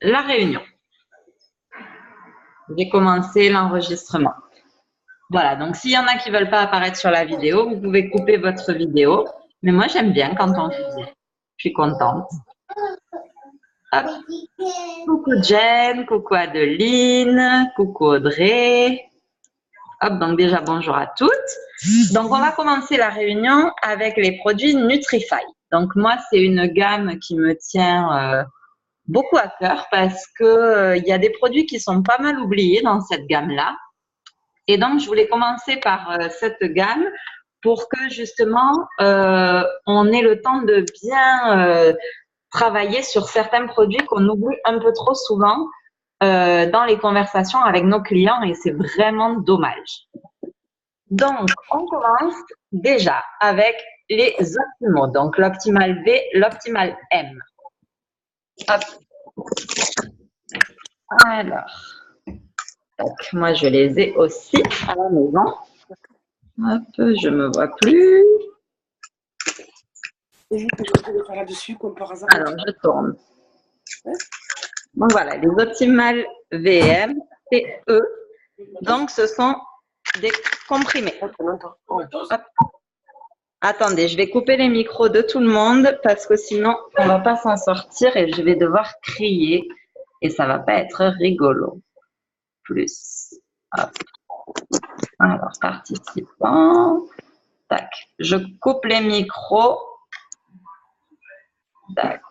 la réunion. J'ai commencé l'enregistrement. Voilà, donc s'il y en a qui ne veulent pas apparaître sur la vidéo, vous pouvez couper votre vidéo. Mais moi, j'aime bien quand on fait. Je suis contente. Hop. Coucou Jen, coucou Adeline, coucou Audrey. Hop, donc déjà bonjour à toutes. Donc on va commencer la réunion avec les produits Nutrify. Donc moi, c'est une gamme qui me tient beaucoup à cœur parce que il y a des produits qui sont pas mal oubliés dans cette gamme-là. Et donc, je voulais commencer par cette gamme pour que justement, on ait le temps de bien travailler sur certains produits qu'on oublie un peu trop souvent dans les conversations avec nos clients et c'est vraiment dommage. Donc, on commence déjà avec les optimaux. Donc, l'optimal V, l'optimal M. Hop. Alors, donc, moi, je les ai aussi à la maison. Hop, je me vois plus. Alors, je tourne. Donc, voilà, les optimales VM, c'est eux. Donc, ce sont des comprimés. Hop. Attendez, je vais couper les micros de tout le monde parce que sinon, on ne va pas s'en sortir et je vais devoir crier et ça ne va pas être rigolo. Plus. Hop. Alors, participants. Tac. Je coupe les micros. Tac.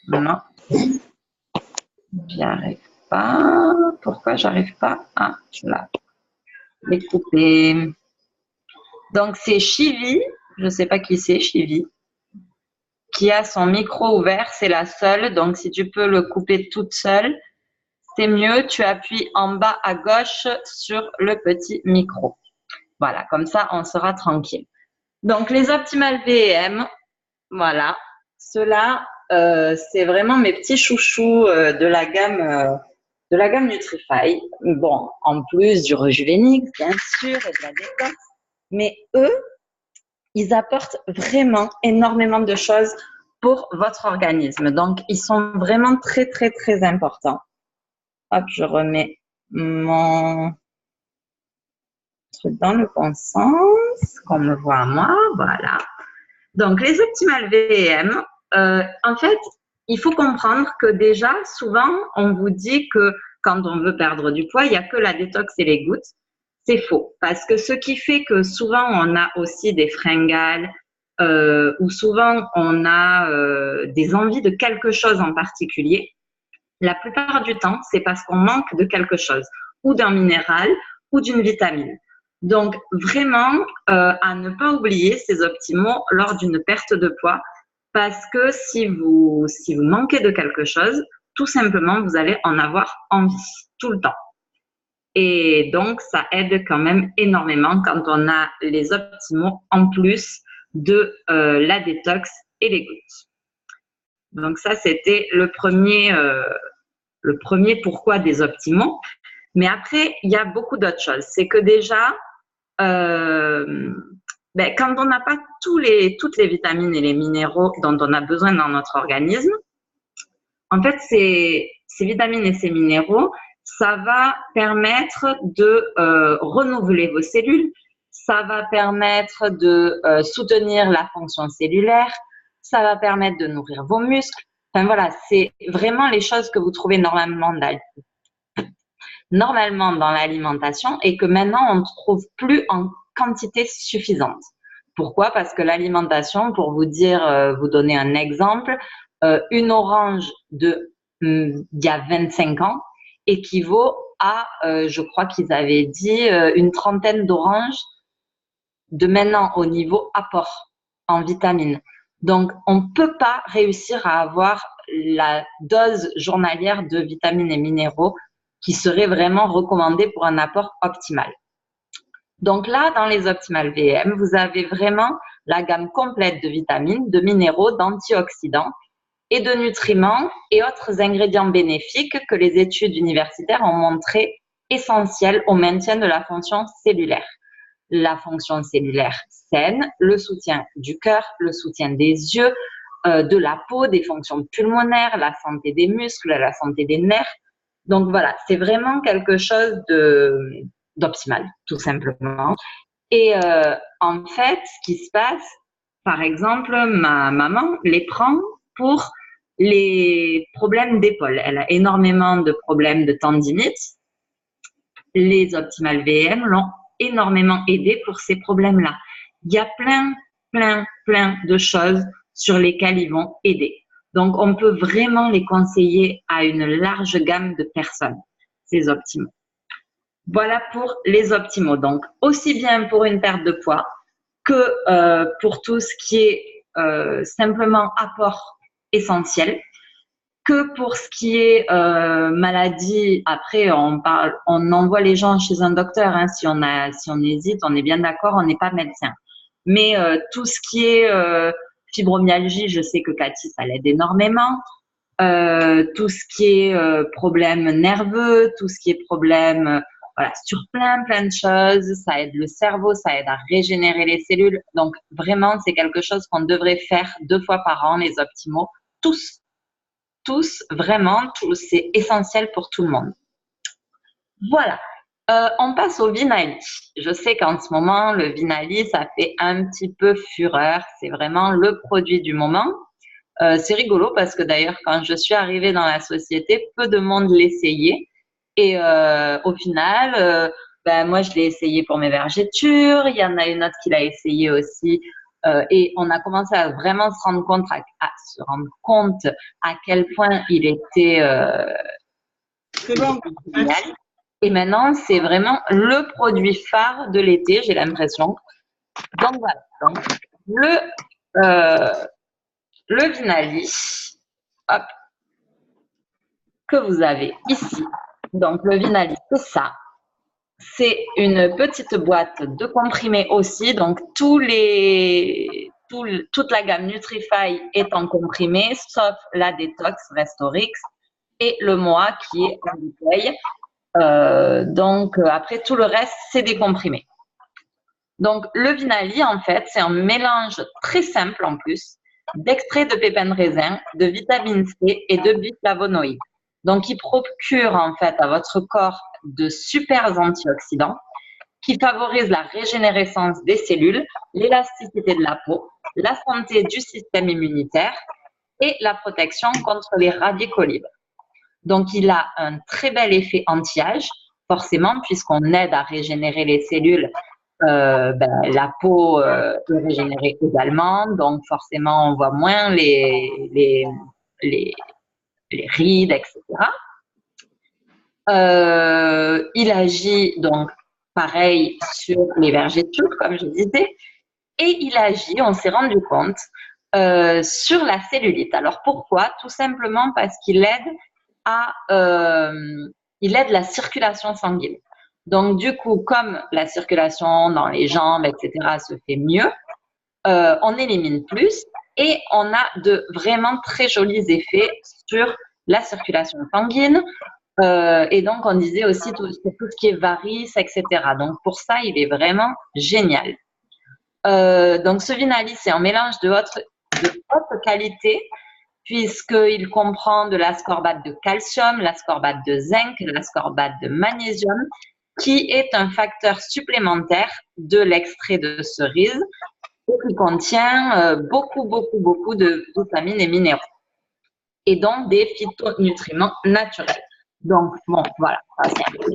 Non. J'y arrive pas. Pourquoi j'arrive pas à là. Les couper. Donc, c'est Chivy. Je ne sais pas qui c'est, Chivy. Qui a son micro ouvert. C'est la seule. Donc, si tu peux le couper toute seule, c'est mieux. Tu appuies en bas à gauche sur le petit micro. Voilà. Comme ça, on sera tranquille. Donc, les Optimal VM, voilà. Ceux-là, c'est vraiment mes petits chouchous de la gamme Nutrify. Bon, en plus du Rejuvenix, bien sûr, et de la détox. Mais eux, ils apportent vraiment énormément de choses pour votre organisme. Donc, ils sont vraiment très, très, très importants. Hop, je remets mon truc dans le bon sens, qu'on me voit à moi. Voilà. Donc, les Optimal VM, en fait, il faut comprendre que déjà, souvent, on vous dit que quand on veut perdre du poids, il n'y a que la détox et les gouttes. C'est faux. Parce que ce qui fait que souvent, on a aussi des fringales ou souvent, on a des envies de quelque chose en particulier. La plupart du temps, c'est parce qu'on manque de quelque chose, ou d'un minéral, ou d'une vitamine. Donc, vraiment, à ne pas oublier ces optimaux lors d'une perte de poids, parce que si vous manquez de quelque chose, tout simplement, vous allez en avoir envie tout le temps. Et donc, ça aide quand même énormément quand on a les optimaux en plus de la détox et les gouttes. Donc, ça, c'était le premier pourquoi des optimaux. Mais après, il y a beaucoup d'autres choses. C'est que déjà, quand on n'a pas toutes les vitamines et les minéraux dont on a besoin dans notre organisme, en fait, ces vitamines et ces minéraux, ça va permettre de renouveler vos cellules, ça va permettre de soutenir la fonction cellulaire, ça va permettre de nourrir vos muscles. Enfin voilà, c'est vraiment les choses que vous trouvez normalement dans l'alimentation et que maintenant on ne trouve plus en quantité suffisante. Pourquoi? Parce que l'alimentation, pour vous dire, vous donner un exemple, une orange il y a 25 ans équivaut à, je crois qu'ils avaient dit, une trentaine d'oranges de maintenant au niveau apport en vitamines. Donc, on ne peut pas réussir à avoir la dose journalière de vitamines et minéraux qui serait vraiment recommandée pour un apport optimal. Donc là, dans les Optimal VM, vous avez vraiment la gamme complète de vitamines, de minéraux, d'antioxydants et de nutriments et autres ingrédients bénéfiques que les études universitaires ont montré essentiels au maintien de la fonction cellulaire. La fonction cellulaire saine, le soutien du cœur, le soutien des yeux, de la peau, des fonctions pulmonaires, la santé des muscles, la santé des nerfs. Donc voilà, c'est vraiment quelque chose d'optimal, tout simplement. Et en fait, ce qui se passe, par exemple, ma maman les prend pour les problèmes d'épaule. Elle a énormément de problèmes de tendinite. Les Optimal VM l'ont énormément aidée pour ces problèmes-là. Il y a plein de choses sur lesquelles ils vont aider. Donc, on peut vraiment les conseiller à une large gamme de personnes, ces optimaux. Voilà pour les optimaux. Donc, aussi bien pour une perte de poids que pour tout ce qui est simplement apport essentiel, que pour ce qui est maladie. Après, on envoie les gens chez un docteur. Hein, si on hésite, on est bien d'accord, on n'est pas médecin. Mais tout ce qui est fibromyalgie, je sais que Cathy, ça l'aide énormément. Tout ce qui est problème nerveux, tout ce qui est problème, voilà, sur plein de choses. Ça aide le cerveau, ça aide à régénérer les cellules. Donc vraiment, c'est quelque chose qu'on devrait faire 2 fois par an, les optimaux, tous, vraiment, c'est essentiel pour tout le monde. Voilà. On passe au Vinali. Je sais qu'en ce moment, le Vinali, ça fait un petit peu fureur. C'est vraiment le produit du moment. C'est rigolo parce que d'ailleurs, quand je suis arrivée dans la société, peu de monde l'essayait. Et au final, moi, je l'ai essayé pour mes vergetures. Il y en a une autre qui l'a essayé aussi. Et on a commencé à vraiment se rendre compte à quel point il était génial. Et maintenant, c'est vraiment le produit phare de l'été, j'ai l'impression. Donc voilà. Donc, le Vinali, hop, que vous avez ici. Donc le Vinali, c'est ça. C'est une petite boîte de comprimés aussi. Donc toute la gamme Nutrify est en comprimé, sauf la Detox Restorix et le Moa qui est en bouteille. Donc après tout le reste, c'est des comprimés. Donc le Vinali, en fait, c'est un mélange très simple en plus d'extrait de pépins de raisin, de vitamine C et de biflavonoïdes. Donc, il procure en fait à votre corps de super antioxydants qui favorisent la régénérescence des cellules, l'élasticité de la peau, la santé du système immunitaire et la protection contre les radicaux libres. Donc, il a un très bel effet anti-âge, forcément, puisqu'on aide à régénérer les cellules. La peau est régénérée également, donc forcément, on voit moins les rides, etc. Il agit donc pareil sur les vergetures, comme je disais, et il agit, on s'est rendu compte, sur la cellulite. Alors pourquoi? Tout simplement parce qu'il aide la circulation sanguine. Donc du coup, comme la circulation dans les jambes, etc., se fait mieux, on élimine plus et on a de vraiment très jolis effets sur la circulation sanguine. Et donc, on disait aussi tout ce qui est varices, etc. Donc, pour ça, il est vraiment génial. Donc, ce Vinali, c'est un mélange de haute qualité puisqu'il comprend de l'ascorbate de calcium, l'ascorbate de zinc, l'ascorbate de magnésium, qui est un facteur supplémentaire de l'extrait de cerise et qui contient beaucoup de vitamines et minéraux et donc des phytonutriments naturels. Donc, bon, voilà, ça c'est un peu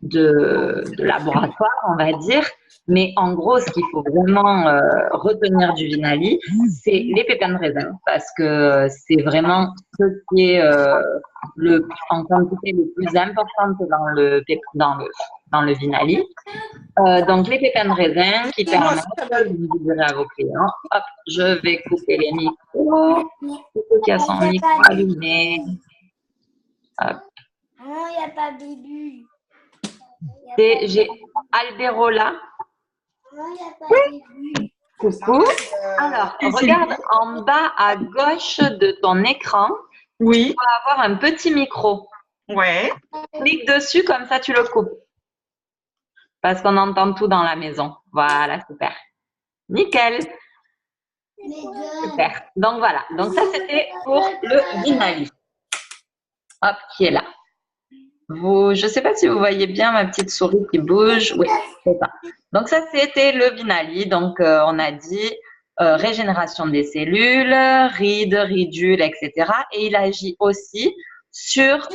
de laboratoire, on va dire. Mais en gros, ce qu'il faut vraiment retenir du Vinali, c'est les pépins de raisin, parce que c'est vraiment ce qui est en quantité le plus importante dans le Vinali. Donc, les pépins de raisin qui permettent, vous direz à vos clients, hop, je vais couper les micros, qui a son micro allumé. Hop. Non, il n'y a pas Bibu. J'ai Alberola. Non, il n'y a pas Bibu. Coucou. Alors, regarde en bas à gauche de ton écran. Oui. Tu vas avoir un petit micro. Ouais. Clique dessus, comme ça tu le coupes. Parce qu'on entend tout dans la maison. Voilà, super. Nickel. Super. Donc voilà. Donc ça, c'était pour le Vinali. Hop, qui est là. Je ne sais pas si vous voyez bien ma petite souris qui bouge. Oui, c'est ça. Donc ça, c'était le Vinali. Donc on a dit régénération des cellules, rides, ridules, etc. Et il agit aussi sur,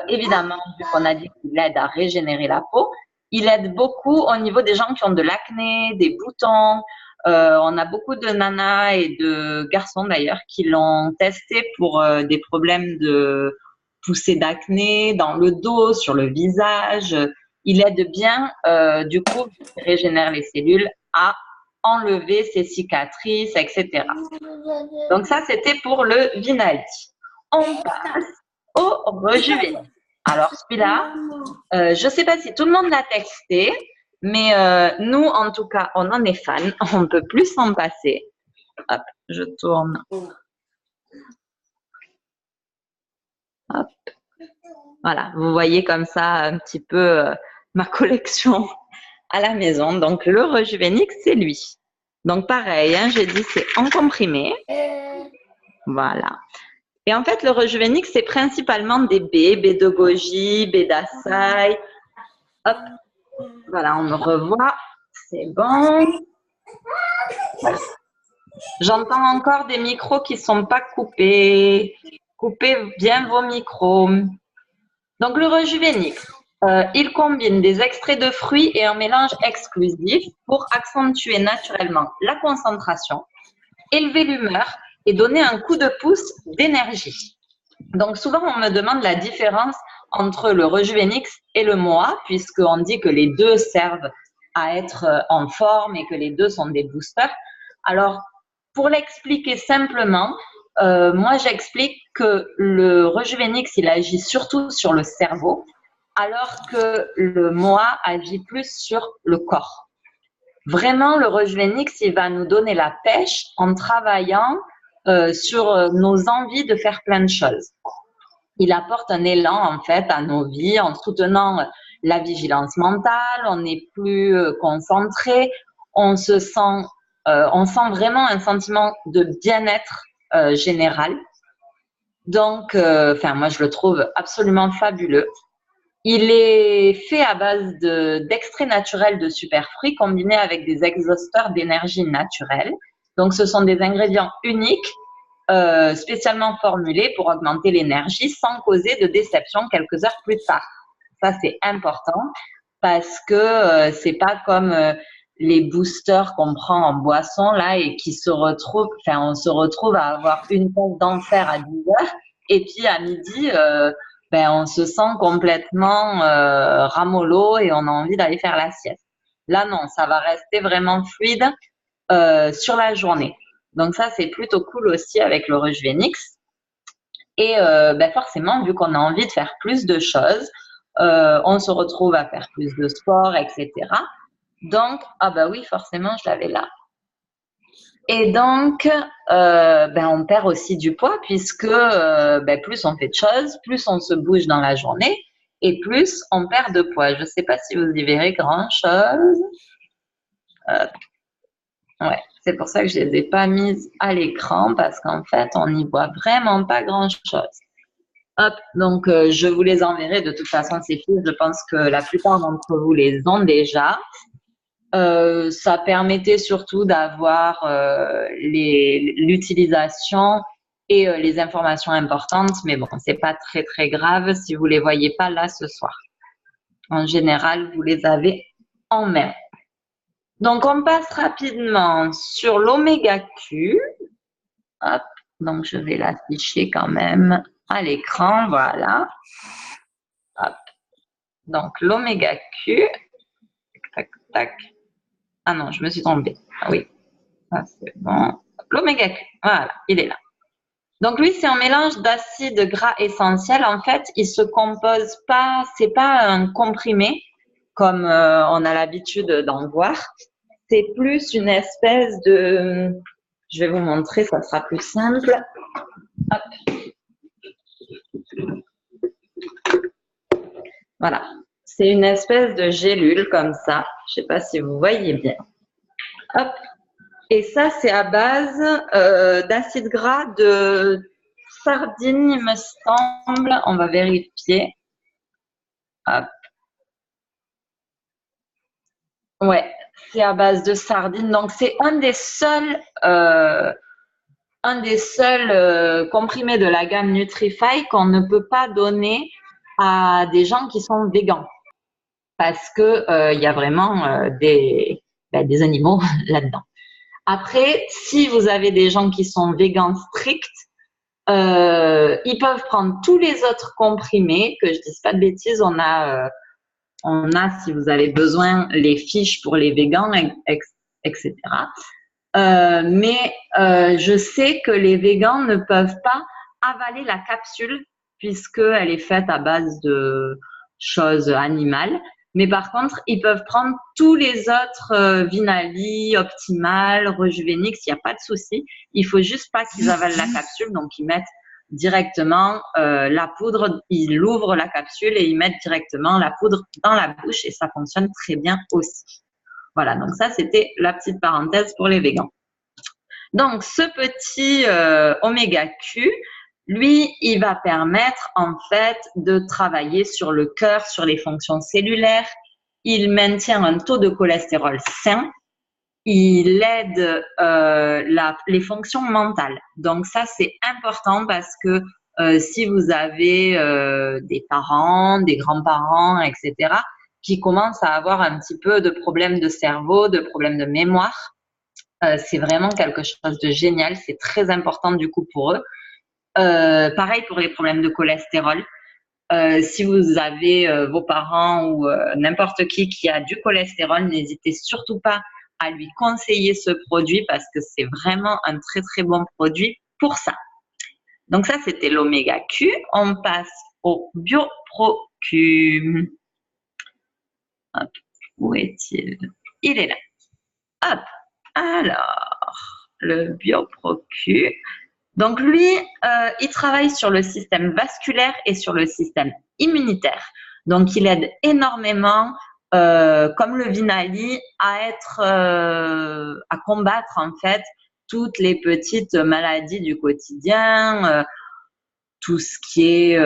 évidemment, vu qu'on a dit qu'il aide à régénérer la peau, il aide beaucoup au niveau des gens qui ont de l'acné, des boutons. On a beaucoup de nanas et de garçons d'ailleurs qui l'ont testé pour des problèmes de poussée d'acné dans le dos, sur le visage. Il aide bien, du coup, il régénère les cellules à enlever ses cicatrices, etc. Donc ça, c'était pour le Vinali. On passe au Rejuvénix. Alors celui-là, je ne sais pas si tout le monde l'a testé, mais nous, en tout cas, on en est fan. On ne peut plus s'en passer. Hop, je tourne. Hop. Voilà, vous voyez comme ça un petit peu ma collection à la maison. Donc, le Rejuvénix, c'est lui. Donc, pareil, hein, j'ai dit c'est en comprimé. Voilà. Et en fait, le Rejuvénix, c'est principalement des baies de goji, baies d'açaï. Hop, voilà, on me revoit. C'est bon. Voilà. J'entends encore des micros qui ne sont pas coupés. Coupez bien vos micros. Donc, le Rejuvénix, il combine des extraits de fruits et un mélange exclusif pour accentuer naturellement la concentration, élever l'humeur et donner un coup de pouce d'énergie. Donc, souvent, on me demande la différence entre le Rejuvénix et le MOA, puisqu'on dit que les deux servent à être en forme et que les deux sont des boosters. Alors, pour l'expliquer simplement, moi, j'explique que le Rejuvénix, il agit surtout sur le cerveau, alors que le MOA agit plus sur le corps. Vraiment, le Rejuvénix, il va nous donner la pêche en travaillant sur nos envies de faire plein de choses. Il apporte un élan, en fait, à nos vies en soutenant la vigilance mentale, on est plus concentré, on sent vraiment un sentiment de bien-être général. Donc, moi, je le trouve absolument fabuleux. Il est fait à base d'extraits naturels de superfruits combinés avec des exhausteurs d'énergie naturelle. Donc, ce sont des ingrédients uniques, spécialement formulés pour augmenter l'énergie sans causer de déception quelques heures plus tard. Ça, c'est important parce que c'est pas comme les boosters qu'on prend en boisson là et qui se retrouvent, on se retrouve à avoir une tasse d'enfer à 10 heures et puis à midi, on se sent complètement ramollo et on a envie d'aller faire la sieste. Là, non, ça va rester vraiment fluide sur la journée. Donc ça, c'est plutôt cool aussi avec le Rejuvénix. Et forcément, vu qu'on a envie de faire plus de choses, on se retrouve à faire plus de sport, etc. Donc, oui, forcément, je l'avais là. Et donc, on perd aussi du poids puisque plus on fait de choses, plus on se bouge dans la journée et plus on perd de poids. Je ne sais pas si vous y verrez grand-chose. Ouais, c'est pour ça que je ne les ai pas mises à l'écran parce qu'en fait, on n'y voit vraiment pas grand-chose. Hop, donc je vous les enverrai. De toute façon, ces fiches, je pense que la plupart d'entre vous les ont déjà. Ça permettait surtout d'avoir l'utilisation et les informations importantes, mais bon, c'est pas très très grave si vous les voyez pas là ce soir. En général, vous les avez en main. Donc, on passe rapidement sur l'oméga Q. Hop, donc je vais l'afficher quand même à l'écran, voilà. Hop, donc l'oméga Q. Tac, tac. Ah non, je me suis trompée. Ah oui, c'est bon. L'oméga Q, voilà, il est là. Donc lui, c'est un mélange d'acides gras essentiels. En fait, il se compose pas, c'est pas un comprimé comme on a l'habitude d'en voir. C'est plus une espèce de, je vais vous montrer, ça sera plus simple. Hop. Voilà, c'est une espèce de gélule comme ça. Je sais pas si vous voyez bien. Hop. Et ça, c'est à base d'acide gras de sardine, il me semble. On va vérifier. Hop. Ouais, c'est à base de sardine. Donc, c'est un des seuls comprimés de la gamme Nutrify qu'on ne peut pas donner à des gens qui sont végans. Parce que il y a vraiment des animaux là-dedans. Après, si vous avez des gens qui sont végans stricts, ils peuvent prendre tous les autres comprimés, que je dise pas de bêtises, on a, si vous avez besoin, les fiches pour les végans, etc. Mais je sais que les végans ne peuvent pas avaler la capsule puisqu'elle est faite à base de choses animales. Mais par contre, ils peuvent prendre tous les autres Vinali, Optimal, Rejuvenix, il n'y a pas de souci. Il faut juste pas qu'ils avalent la capsule, donc ils mettent directement la poudre, ils ouvrent la capsule et ils mettent directement la poudre dans la bouche et ça fonctionne très bien aussi. Voilà, donc ça, c'était la petite parenthèse pour les végans. Donc, ce petit oméga Q, lui, il va permettre en fait de travailler sur le cœur, sur les fonctions cellulaires. Il maintient un taux de cholestérol sain. Il aide les fonctions mentales. Donc, ça, c'est important parce que si vous avez des parents, des grands-parents, etc., qui commencent à avoir un petit peu de problèmes de cerveau, de problèmes de mémoire, c'est vraiment quelque chose de génial. C'est très important du coup pour eux. Pareil pour les problèmes de cholestérol. Si vous avez vos parents ou n'importe qui a du cholestérol, n'hésitez surtout pas à lui conseiller ce produit parce que c'est vraiment un très très bon produit pour ça. Donc ça, c'était l'oméga Q. On passe au BioProQ. Hop, où est-il? Il est là. Hop, alors, le BioProQ. Donc lui, il travaille sur le système vasculaire et sur le système immunitaire. Donc il aide énormément, comme le Vinali, à combattre en fait toutes les petites maladies du quotidien, tout ce qui est,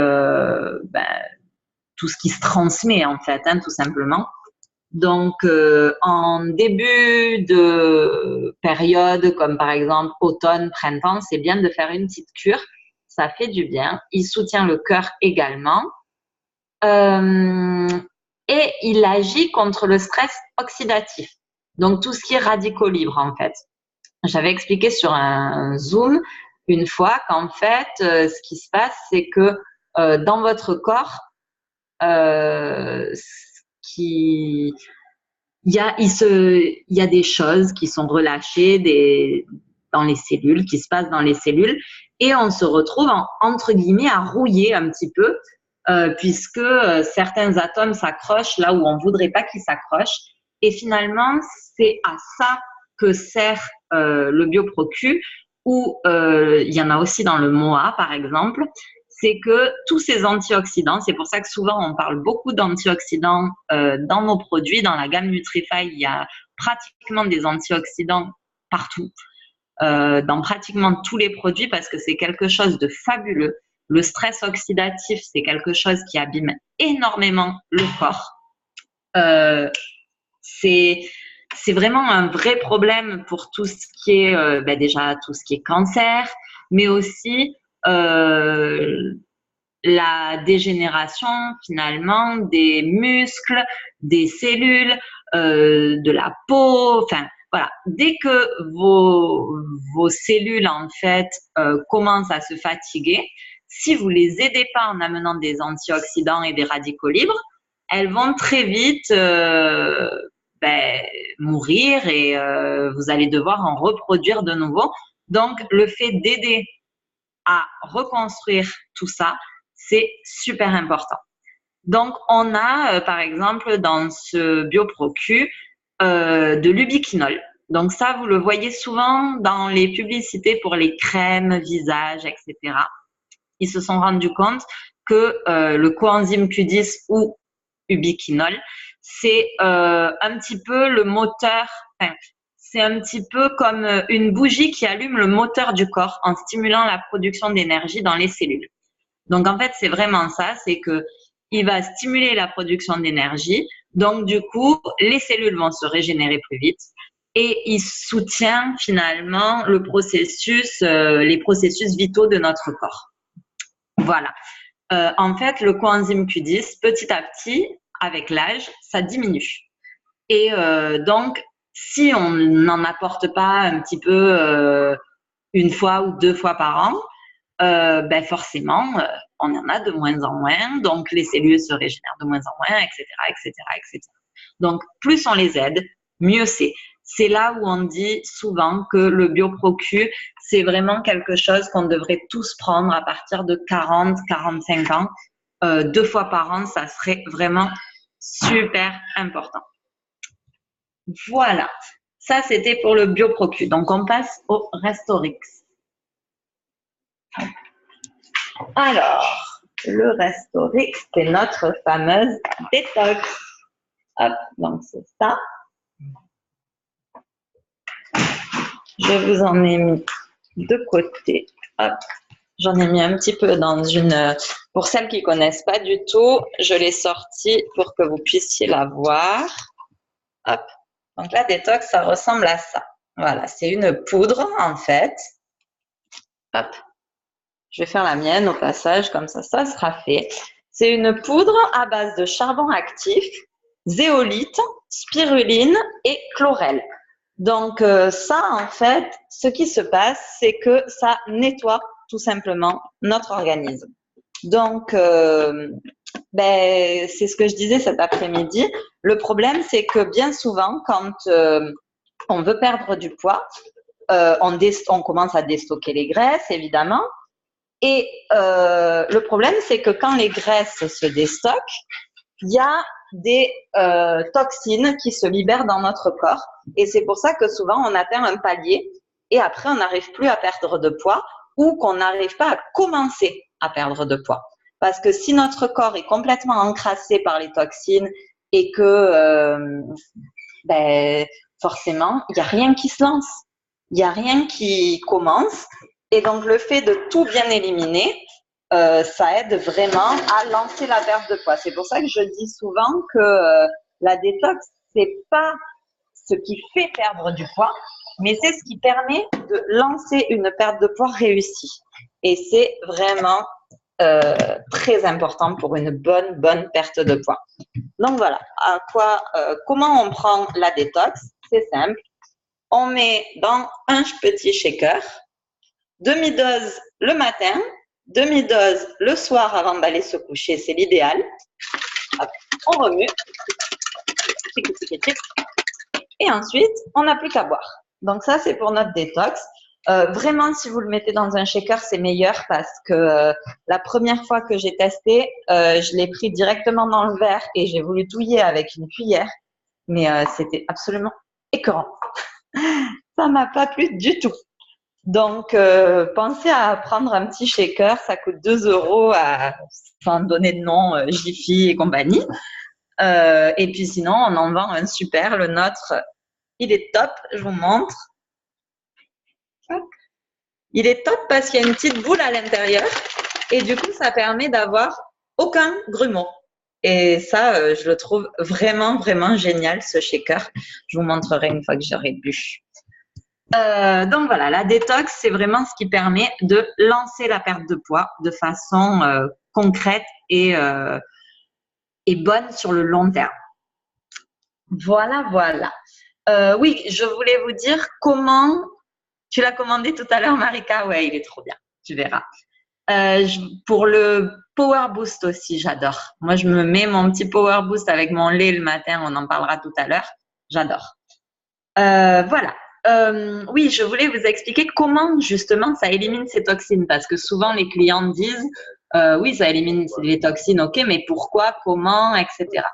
tout ce qui se transmet en fait, hein, tout simplement. Donc, en début de période, comme par exemple automne, printemps, c'est bien de faire une petite cure. Ça fait du bien. Il soutient le cœur également. Et il agit contre le stress oxydatif. Donc, tout ce qui est radicaux libres, en fait. J'avais expliqué sur un Zoom une fois qu'en fait, ce qui se passe, c'est que dans votre corps, il y a des choses qui sont relâchées dans les cellules, qui se passent dans les cellules, et on se retrouve entre guillemets à rouiller un petit peu, puisque certains atomes s'accrochent là où on voudrait pas qu'ils s'accrochent. Et finalement, c'est à ça que sert le BioProQ, ou il y en a aussi dans le MOA, par exemple. C'est que tous ces antioxydants, c'est pour ça que souvent on parle beaucoup d'antioxydants dans nos produits, dans la gamme Nutrify, il y a pratiquement des antioxydants partout, dans pratiquement tous les produits parce que c'est quelque chose de fabuleux. Le stress oxydatif, c'est quelque chose qui abîme énormément le corps. C'est vraiment un vrai problème pour tout ce qui est déjà tout ce qui est cancer, mais aussi la dégénération finalement des muscles, des cellules, de la peau. Enfin voilà, dès que vos cellules en fait commencent à se fatiguer, si vous les aidez pas en amenant des antioxydants et des radicaux libres, elles vont très vite mourir et vous allez devoir en reproduire de nouveau. Donc, le fait d'aider à reconstruire tout ça, c'est super important. Donc, on a, par exemple, dans ce BioProQ, de l'ubiquinol. Donc, ça, vous le voyez souvent dans les publicités pour les crèmes, visage, etc. Ils se sont rendus compte que le coenzyme Q10 ou ubiquinol, c'est un petit peu le moteur, enfin, c'est un petit peu comme une bougie qui allume le moteur du corps en stimulant la production d'énergie dans les cellules. Donc, en fait, c'est vraiment ça, c'est que il va stimuler la production d'énergie. Donc, du coup, les cellules vont se régénérer plus vite et il soutient finalement le processus, les processus vitaux de notre corps. Voilà. En fait, le coenzyme Q10, petit à petit, avec l'âge, ça diminue. Et donc, si on n'en apporte pas un petit peu une fois ou 2 fois par an, ben forcément, on en a de moins en moins, donc les cellules se régénèrent de moins en moins, etc., etc., etc. Donc, plus on les aide, mieux c'est. C'est là où on dit souvent que le BioProQ, c'est vraiment quelque chose qu'on devrait tous prendre à partir de 40, 45 ans. 2 fois par an, ça serait vraiment super important. Voilà, ça c'était pour le BioProQ. Donc, on passe au Restorix. Alors, le Restorix, c'est notre fameuse détox. Hop, donc c'est ça. Je vous en ai mis de côté. Hop, j'en ai mis un petit peu dans une... Pour celles qui ne connaissent pas du tout, je l'ai sortie pour que vous puissiez la voir. Hop, donc la détox, ça ressemble à ça. Voilà, c'est une poudre en fait. Hop. Je vais faire la mienne au passage, comme ça sera fait. C'est une poudre à base de charbon actif, zéolite, spiruline et chlorelle. Donc ça, en fait, ce qui se passe, c'est que ça nettoie tout simplement notre organisme. Donc, ben, c'est ce que je disais cet après-midi. Le problème, c'est que bien souvent, quand on veut perdre du poids, on commence à déstocker les graisses, évidemment. Et le problème, c'est que quand les graisses se déstockent, il y a des toxines qui se libèrent dans notre corps. Et c'est pour ça que souvent, on atteint un palier et après, on n'arrive plus à perdre de poids ou qu'on n'arrive pas à commencer à perdre de poids. Parce que si notre corps est complètement encrassé par les toxines et que ben, forcément, il n'y a rien qui se lance. Il n'y a rien qui commence. Et donc, le fait de tout bien éliminer, ça aide vraiment à lancer la perte de poids. C'est pour ça que je dis souvent que la détox, c'est pas ce qui fait perdre du poids, mais c'est ce qui permet de lancer une perte de poids réussie. Et c'est vraiment très important pour une bonne perte de poids. Donc voilà, comment on prend la détox? C'est simple. On met dans un petit shaker, demi-dose le matin, demi-dose le soir avant d'aller se coucher, c'est l'idéal. On remue. Et ensuite, on n'a plus qu'à boire. Donc ça, c'est pour notre détox. Vraiment, si vous le mettez dans un shaker, c'est meilleur parce que la première fois que j'ai testé, je l'ai pris directement dans le verre et j'ai voulu touiller avec une cuillère. Mais c'était absolument écœurant. Ça m'a pas plu du tout. Donc, pensez à prendre un petit shaker, ça coûte 2 €, sans donner de nom, Jiffy et compagnie. Et puis sinon, on en vend un super, le nôtre, il est top, je vous montre. Il est top parce qu'il y a une petite boule à l'intérieur et du coup, ça permet d'avoir aucun grumeau. Et ça, je le trouve vraiment génial, ce shaker. Je vous montrerai une fois que j'aurai bu. Donc voilà, la détox, c'est vraiment ce qui permet de lancer la perte de poids de façon concrète et bonne sur le long terme. Voilà. Oui, je voulais vous dire comment… Tu l'as commandé tout à l'heure, Marika? Ouais, il est trop bien, tu verras. Pour le Power Boost aussi, j'adore. Moi, je me mets mon petit Power Boost avec mon lait le matin, on en parlera tout à l'heure. J'adore. Voilà. Oui, je voulais vous expliquer comment justement ça élimine ces toxines parce que souvent les clients disent oui, ça élimine les toxines, ok, mais pourquoi, comment, etc.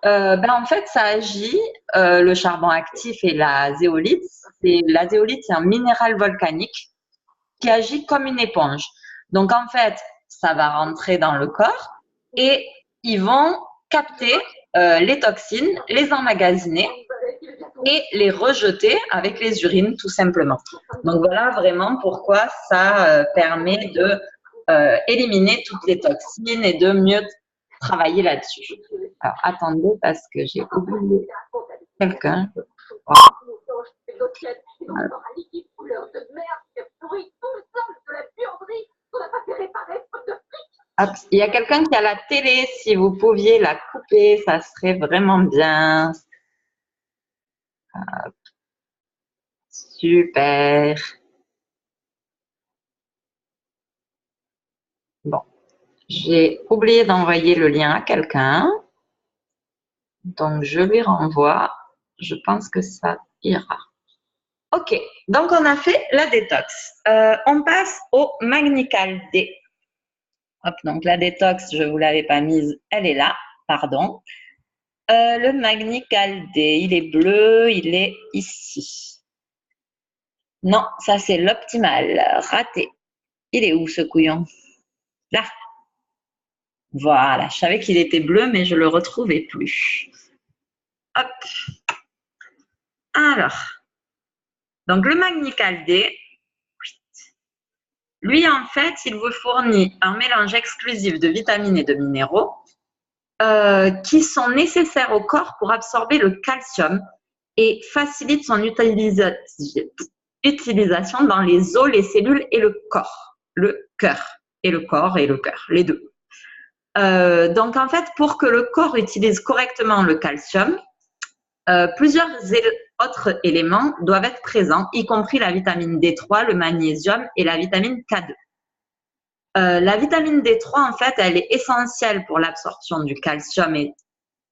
En fait, ça agit, le charbon actif et la zéolite. La zéolite, c'est un minéral volcanique qui agit comme une éponge. Donc, en fait, ça va rentrer dans le corps et ils vont capter les toxines, les emmagasiner et les rejeter avec les urines, tout simplement. Donc, voilà vraiment pourquoi ça permet de éliminer toutes les toxines et de mieux travailler là-dessus. Alors, attendez, parce que j'ai oublié quelqu'un. Il y a quelqu'un qui a la télé, si vous pouviez la couper, ça serait vraiment bien. Super. Bon, j'ai oublié d'envoyer le lien à quelqu'un, donc je lui renvoie. Je pense que ça ira. Ok, donc on a fait la détox. On passe au Magnical D. Hop, donc la détox, je ne vous l'avais pas mise, elle est là, pardon. Le Magnical D, il est bleu, il est ici. Non, ça c'est l'optimal, raté. Il est où ce couillon? Là. Voilà, je savais qu'il était bleu, mais je ne le retrouvais plus. Hop. Alors, donc le Magnical D, lui en fait, il vous fournit un mélange exclusif de vitamines et de minéraux qui sont nécessaires au corps pour absorber le calcium et facilite son utilisation dans les os, les cellules et le corps. Le cœur et le corps et le cœur, les deux. Donc en fait, pour que le corps utilise correctement le calcium, plusieurs autres éléments doivent être présents, y compris la vitamine D3, le magnésium et la vitamine K2. La vitamine D3, en fait, elle est essentielle pour l'absorption du calcium,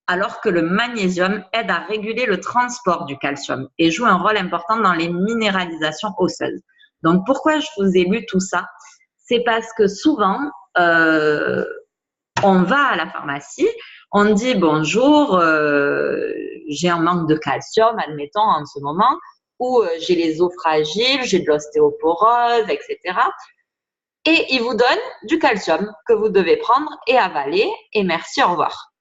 alors que le magnésium aide à réguler le transport du calcium et joue un rôle important dans les minéralisations osseuses. Donc, pourquoi je vous ai lu tout ça? C'est parce que souvent, on va à la pharmacie, on dit bonjour, j'ai un manque de calcium, admettons, en ce moment, ou j'ai les os fragiles, j'ai de l'ostéoporose, etc. Et ils vous donnent du calcium que vous devez prendre et avaler, et merci, au revoir.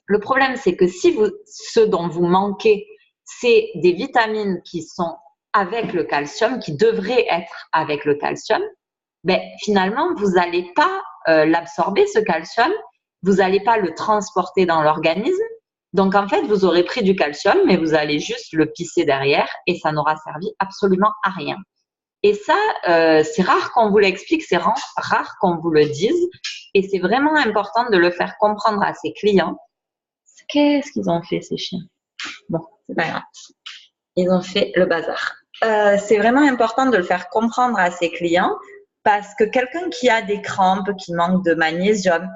Le problème, c'est que si ce dont vous manquez, c'est des vitamines qui sont avec le calcium, qui devraient être avec le calcium, ben, finalement, vous n'allez pas l'absorber, ce calcium, vous n'allez pas le transporter dans l'organisme. Donc, en fait, vous aurez pris du calcium, mais vous allez juste le pisser derrière et ça n'aura servi absolument à rien. Et ça, c'est rare qu'on vous l'explique, c'est rare qu'on vous le dise. Et c'est vraiment important de le faire comprendre à ses clients. Qu'est-ce qu'ils ont fait, ces chiens? Bon, c'est pas grave. Ils ont fait le bazar. C'est vraiment important de le faire comprendre à ses clients parce que quelqu'un qui a des crampes, qui manque de magnésium,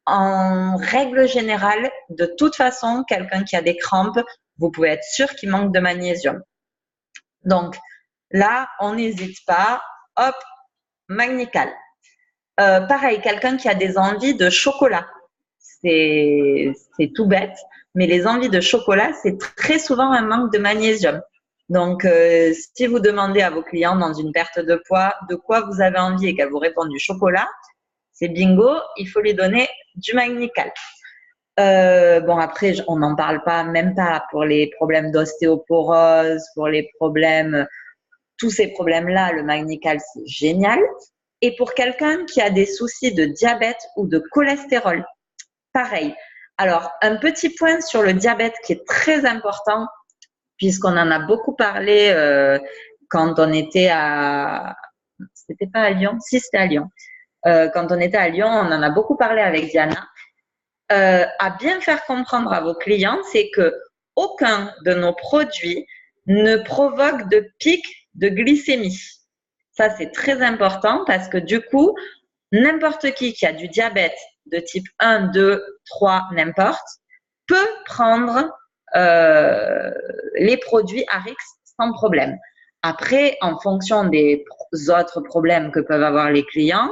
en règle générale, de toute façon, quelqu'un qui a des crampes, vous pouvez être sûr qu'il manque de magnésium. Donc, là, on n'hésite pas. Hop, Magnical. Pareil, quelqu'un qui a des envies de chocolat. C'est tout bête, mais les envies de chocolat, c'est très souvent un manque de magnésium. Donc, si vous demandez à vos clients dans une perte de poids de quoi vous avez envie et qu'elles vous répondent du chocolat, c'est bingo, il faut lui donner du Magnical. Bon, après, on n'en parle pas, même pas pour les problèmes d'ostéoporose, pour les problèmes, tous ces problèmes-là, le Magnical, c'est génial. Et pour quelqu'un qui a des soucis de diabète ou de cholestérol, pareil. Alors, un petit point sur le diabète qui est très important, puisqu'on en a beaucoup parlé quand on était à… C'était pas à Lyon? Si, c'était à Lyon. Quand on était à Lyon, on en a beaucoup parlé avec Diana. À bien faire comprendre à vos clients, c'est que aucun de nos produits ne provoque de pic de glycémie. Ça, c'est très important parce que du coup, n'importe qui a du diabète de type 1, 2, 3, n'importe, peut prendre les produits Arix sans problème. Après, en fonction des autres problèmes que peuvent avoir les clients,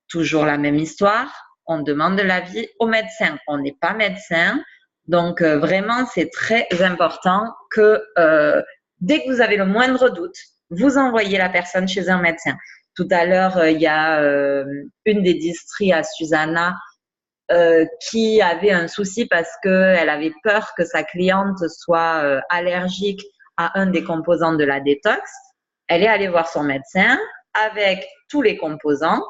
toujours la même histoire, on demande l'avis au médecin. On n'est pas médecin, donc vraiment, c'est très important que dès que vous avez le moindre doute, vous envoyez la personne chez un médecin. Tout à l'heure, il y a une des distries à Susanna qui avait un souci parce qu'elle avait peur que sa cliente soit allergique à un des composants de la détox, elle est allée voir son médecin avec tous les composants.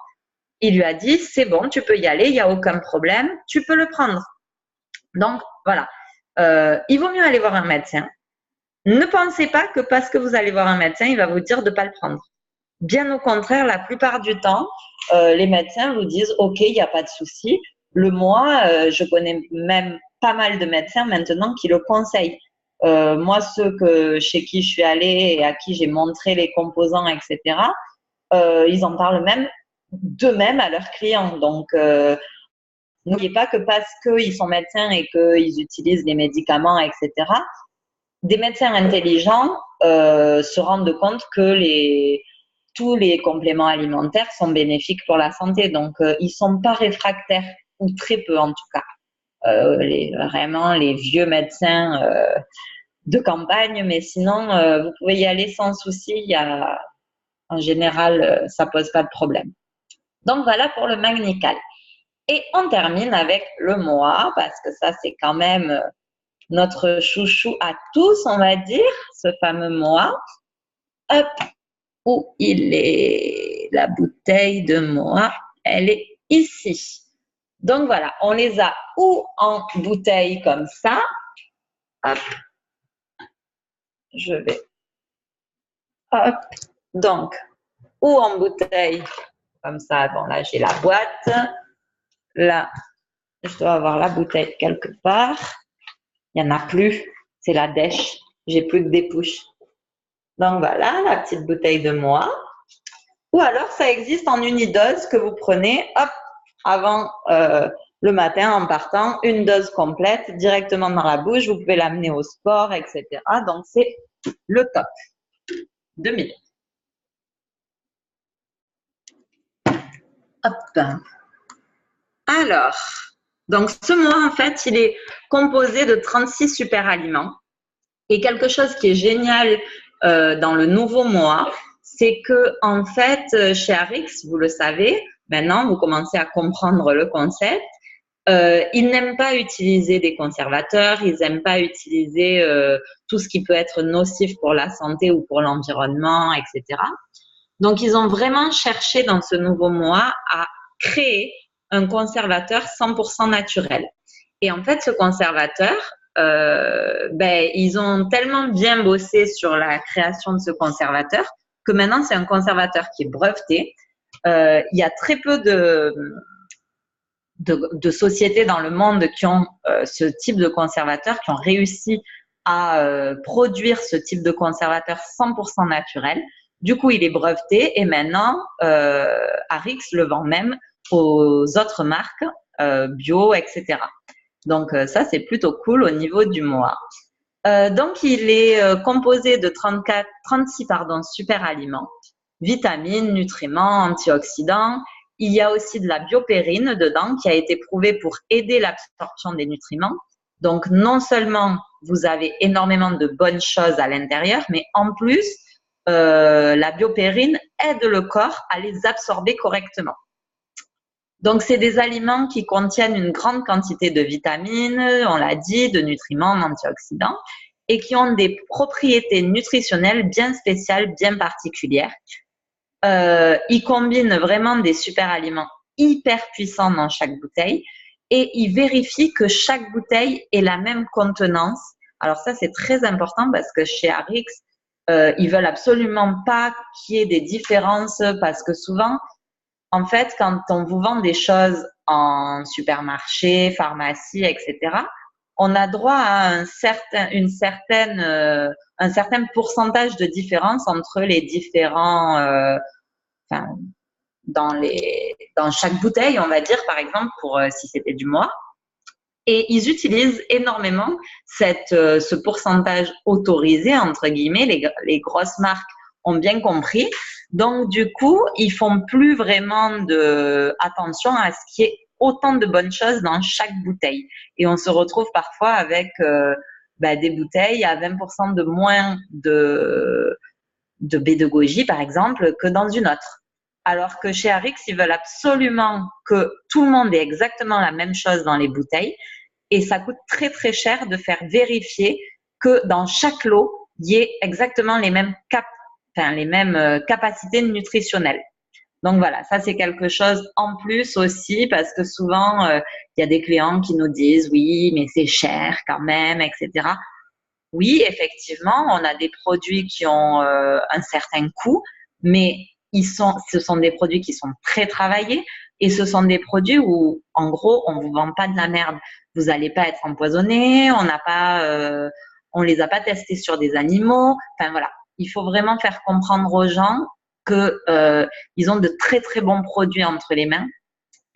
Il lui a dit, c'est bon, tu peux y aller, il n'y a aucun problème, tu peux le prendre. Donc, voilà. Il vaut mieux aller voir un médecin. Ne pensez pas que parce que vous allez voir un médecin, il va vous dire de ne pas le prendre. Bien au contraire, la plupart du temps, les médecins vous disent, OK, il n'y a pas de souci. Le mois, je connais même pas mal de médecins maintenant qui le conseillent. Moi, chez qui je suis allée et à qui j'ai montré les composants, etc., ils en parlent même d'eux-mêmes à leurs clients. Donc, n'oubliez pas que parce qu'ils sont médecins et qu'ils utilisent les médicaments, etc., des médecins intelligents se rendent compte que tous les compléments alimentaires sont bénéfiques pour la santé. Donc, ils ne sont pas réfractaires, ou très peu en tout cas. Vraiment, les vieux médecins de campagne, mais sinon, vous pouvez y aller sans souci. En général, ça ne pose pas de problème. Donc, voilà pour le magnécal. Et on termine avec le MOA, parce que ça, c'est quand même notre chouchou à tous, on va dire, ce fameux MOA. Hop, où il est la bouteille de MOA? Elle est ici. Donc, voilà, on les a ou en bouteille comme ça. Hop, je vais. Hop, donc, ou en bouteille comme ça. Bon, là, j'ai la boîte. Là, je dois avoir la bouteille quelque part. Il n'y en a plus. C'est la dèche. J'ai plus que des pouches. Donc, voilà, la petite bouteille de MOA. Ou alors, ça existe en unidose que vous prenez, hop, avant le matin en partant, une dose complète directement dans la bouche. Vous pouvez l'amener au sport, etc. Donc, c'est le top. 2000. Hop. Alors, donc ce mois, en fait, il est composé de 36 super aliments. Et quelque chose qui est génial dans le nouveau mois, c'est que, en fait, chez Arix, vous le savez, maintenant, vous commencez à comprendre le concept. Ils n'aiment pas utiliser des conservateurs, ils n'aiment pas utiliser tout ce qui peut être nocif pour la santé ou pour l'environnement, etc. Donc, ils ont vraiment cherché dans ce nouveau mois à créer un conservateur 100% naturel. Et en fait, ce conservateur, ils ont tellement bien bossé sur la création de ce conservateur que maintenant, c'est un conservateur qui est breveté. Il y a très peu de sociétés dans le monde qui ont ce type de conservateur, qui ont réussi à produire ce type de conservateur 100% naturel. Du coup, il est breveté et maintenant, Arix le vend même aux autres marques bio, etc. Donc, ça, c'est plutôt cool au niveau du MOA. Donc, il est composé de 36 super aliments, vitamines, nutriments, antioxydants. Il y a aussi de la biopérine dedans qui a été prouvée pour aider l'absorption des nutriments. Donc, non seulement vous avez énormément de bonnes choses à l'intérieur, mais en plus, la biopérine aide le corps à les absorber correctement. Donc, c'est des aliments qui contiennent une grande quantité de vitamines, on l'a dit, de nutriments, d'antioxydants, et qui ont des propriétés nutritionnelles bien spéciales, bien particulières. Ils combinent vraiment des super aliments hyper puissants dans chaque bouteille et ils vérifient que chaque bouteille ait la même contenance. Alors ça, c'est très important parce que chez Arix, ils veulent absolument pas qu'il y ait des différences parce que souvent, en fait, quand on vous vend des choses en supermarché, pharmacie, etc., on a droit à un certain pourcentage de différence entre les différents, dans chaque bouteille, on va dire, par exemple, pour si c'était du MOA. Et ils utilisent énormément ce pourcentage autorisé, entre guillemets, les grosses marques ont bien compris. Donc, du coup, ils font plus vraiment attention à ce qu'il y ait autant de bonnes choses dans chaque bouteille. Et on se retrouve parfois avec des bouteilles à 20% de moins de B2Goji, par exemple, que dans une autre. Alors que chez Arix, ils veulent absolument que tout le monde ait exactement la même chose dans les bouteilles. Et ça coûte très, très cher de faire vérifier que dans chaque lot, y ait exactement les mêmes capacités nutritionnelles. Donc voilà, ça c'est quelque chose en plus aussi parce que souvent il y a des clients qui nous disent oui, mais c'est cher quand même, etc. Oui, effectivement, on a des produits qui ont un certain coût, mais ce sont des produits qui sont très travaillés et ce sont des produits où, en gros, on vous vend pas de la merde. Vous n'allez pas être empoisonné, on les a pas testés sur des animaux. Enfin voilà, il faut vraiment faire comprendre aux gens que ils ont de très très bons produits entre les mains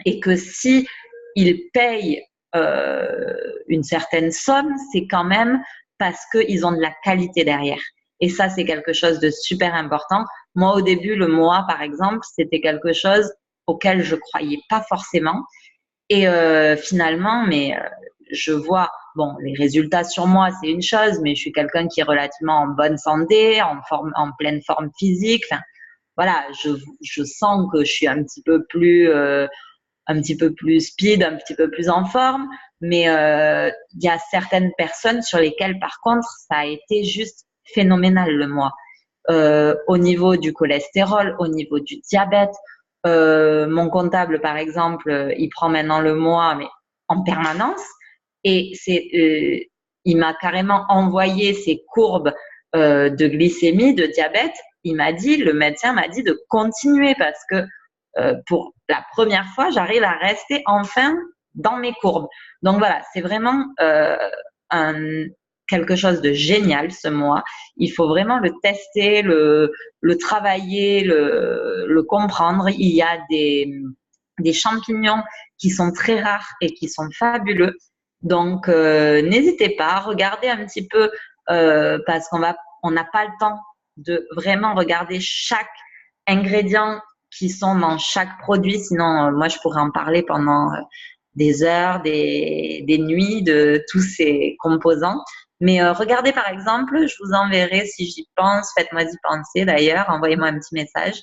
et que si ils payent une certaine somme, c'est quand même parce qu'ils ont de la qualité derrière. Et ça, c'est quelque chose de super important. Moi, au début, le MOA, par exemple, c'était quelque chose auquel je croyais pas forcément. Et finalement, je vois, bon, les résultats sur moi, c'est une chose, mais je suis quelqu'un qui est relativement en bonne santé, en pleine forme physique. Enfin, voilà, je sens que je suis un petit peu plus speed, un petit peu plus en forme, mais il y a certaines personnes sur lesquelles, par contre, ça a été juste phénoménal le mois. Au niveau du cholestérol, au niveau du diabète, mon comptable, par exemple, il prend maintenant le mois, mais en permanence, et il m'a carrément envoyé ses courbes de glycémie, de diabète. Le médecin m'a dit de continuer parce que pour la première fois, j'arrive à rester enfin dans mes courbes. Donc voilà, c'est vraiment quelque chose de génial ce mois. Il faut vraiment le tester, le travailler, le comprendre. Il y a des champignons qui sont très rares et qui sont fabuleux. Donc n'hésitez pas, regardez un petit peu parce on n'a pas le temps de vraiment regarder chaque ingrédient qui sont dans chaque produit. Sinon, moi, je pourrais en parler pendant des heures, des nuits de tous ces composants. Mais regardez, par exemple, je vous enverrai si j'y pense, faites-moi y penser d'ailleurs, envoyez-moi un petit message.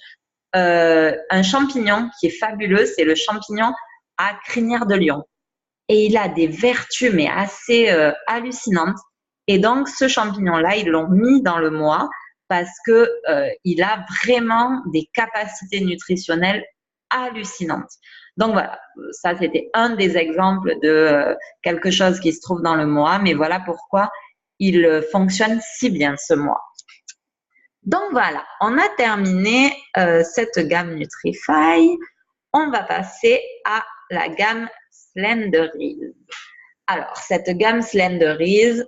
Un champignon qui est fabuleux, c'est le champignon à crinière de lion. Et il a des vertus, mais assez hallucinantes. Et donc, ce champignon-là, ils l'ont mis dans le mois parce que il a vraiment des capacités nutritionnelles hallucinantes. Donc voilà, ça c'était un des exemples de quelque chose qui se trouve dans le mois, mais voilà pourquoi il fonctionne si bien ce mois. Donc voilà, on a terminé cette gamme Nutrify. On va passer à la gamme Slenderies. Alors, cette gamme Slenderies,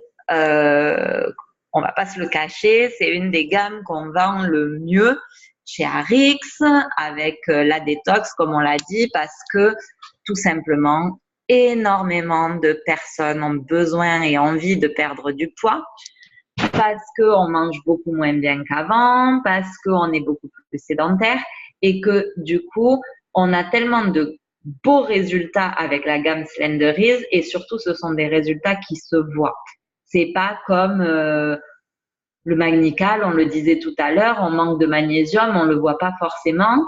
on va pas se le cacher, c'est une des gammes qu'on vend le mieux chez Arix avec la détox, comme on l'a dit, parce que tout simplement, énormément de personnes ont besoin et envie de perdre du poids parce qu'on mange beaucoup moins bien qu'avant, parce qu'on est beaucoup plus sédentaire et que du coup, on a tellement de beaux résultats avec la gamme Slenderies et surtout, ce sont des résultats qui se voient. C'est pas comme le Magnical, on le disait tout à l'heure, on manque de magnésium, on le voit pas forcément.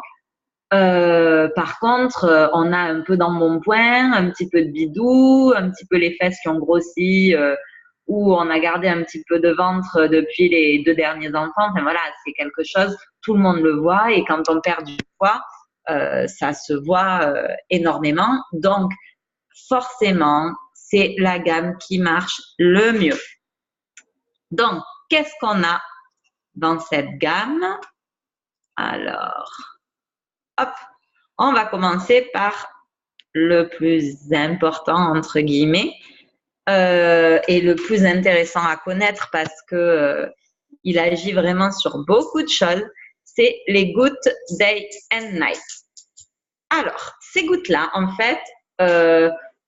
Par contre, on a un peu d'embonpoint, un petit peu de bidou, un petit peu les fesses qui ont grossi, ou on a gardé un petit peu de ventre depuis les 2 derniers enfants. Enfin voilà, c'est quelque chose, tout le monde le voit et quand on perd du poids, ça se voit énormément. Donc, forcément, c'est la gamme qui marche le mieux. Donc, qu'est-ce qu'on a dans cette gamme? Alors, hop, on va commencer par le plus important, entre guillemets, et le plus intéressant à connaître parce que il agit vraiment sur beaucoup de choses, c'est les gouttes Day and Night. Alors, ces gouttes-là, en fait,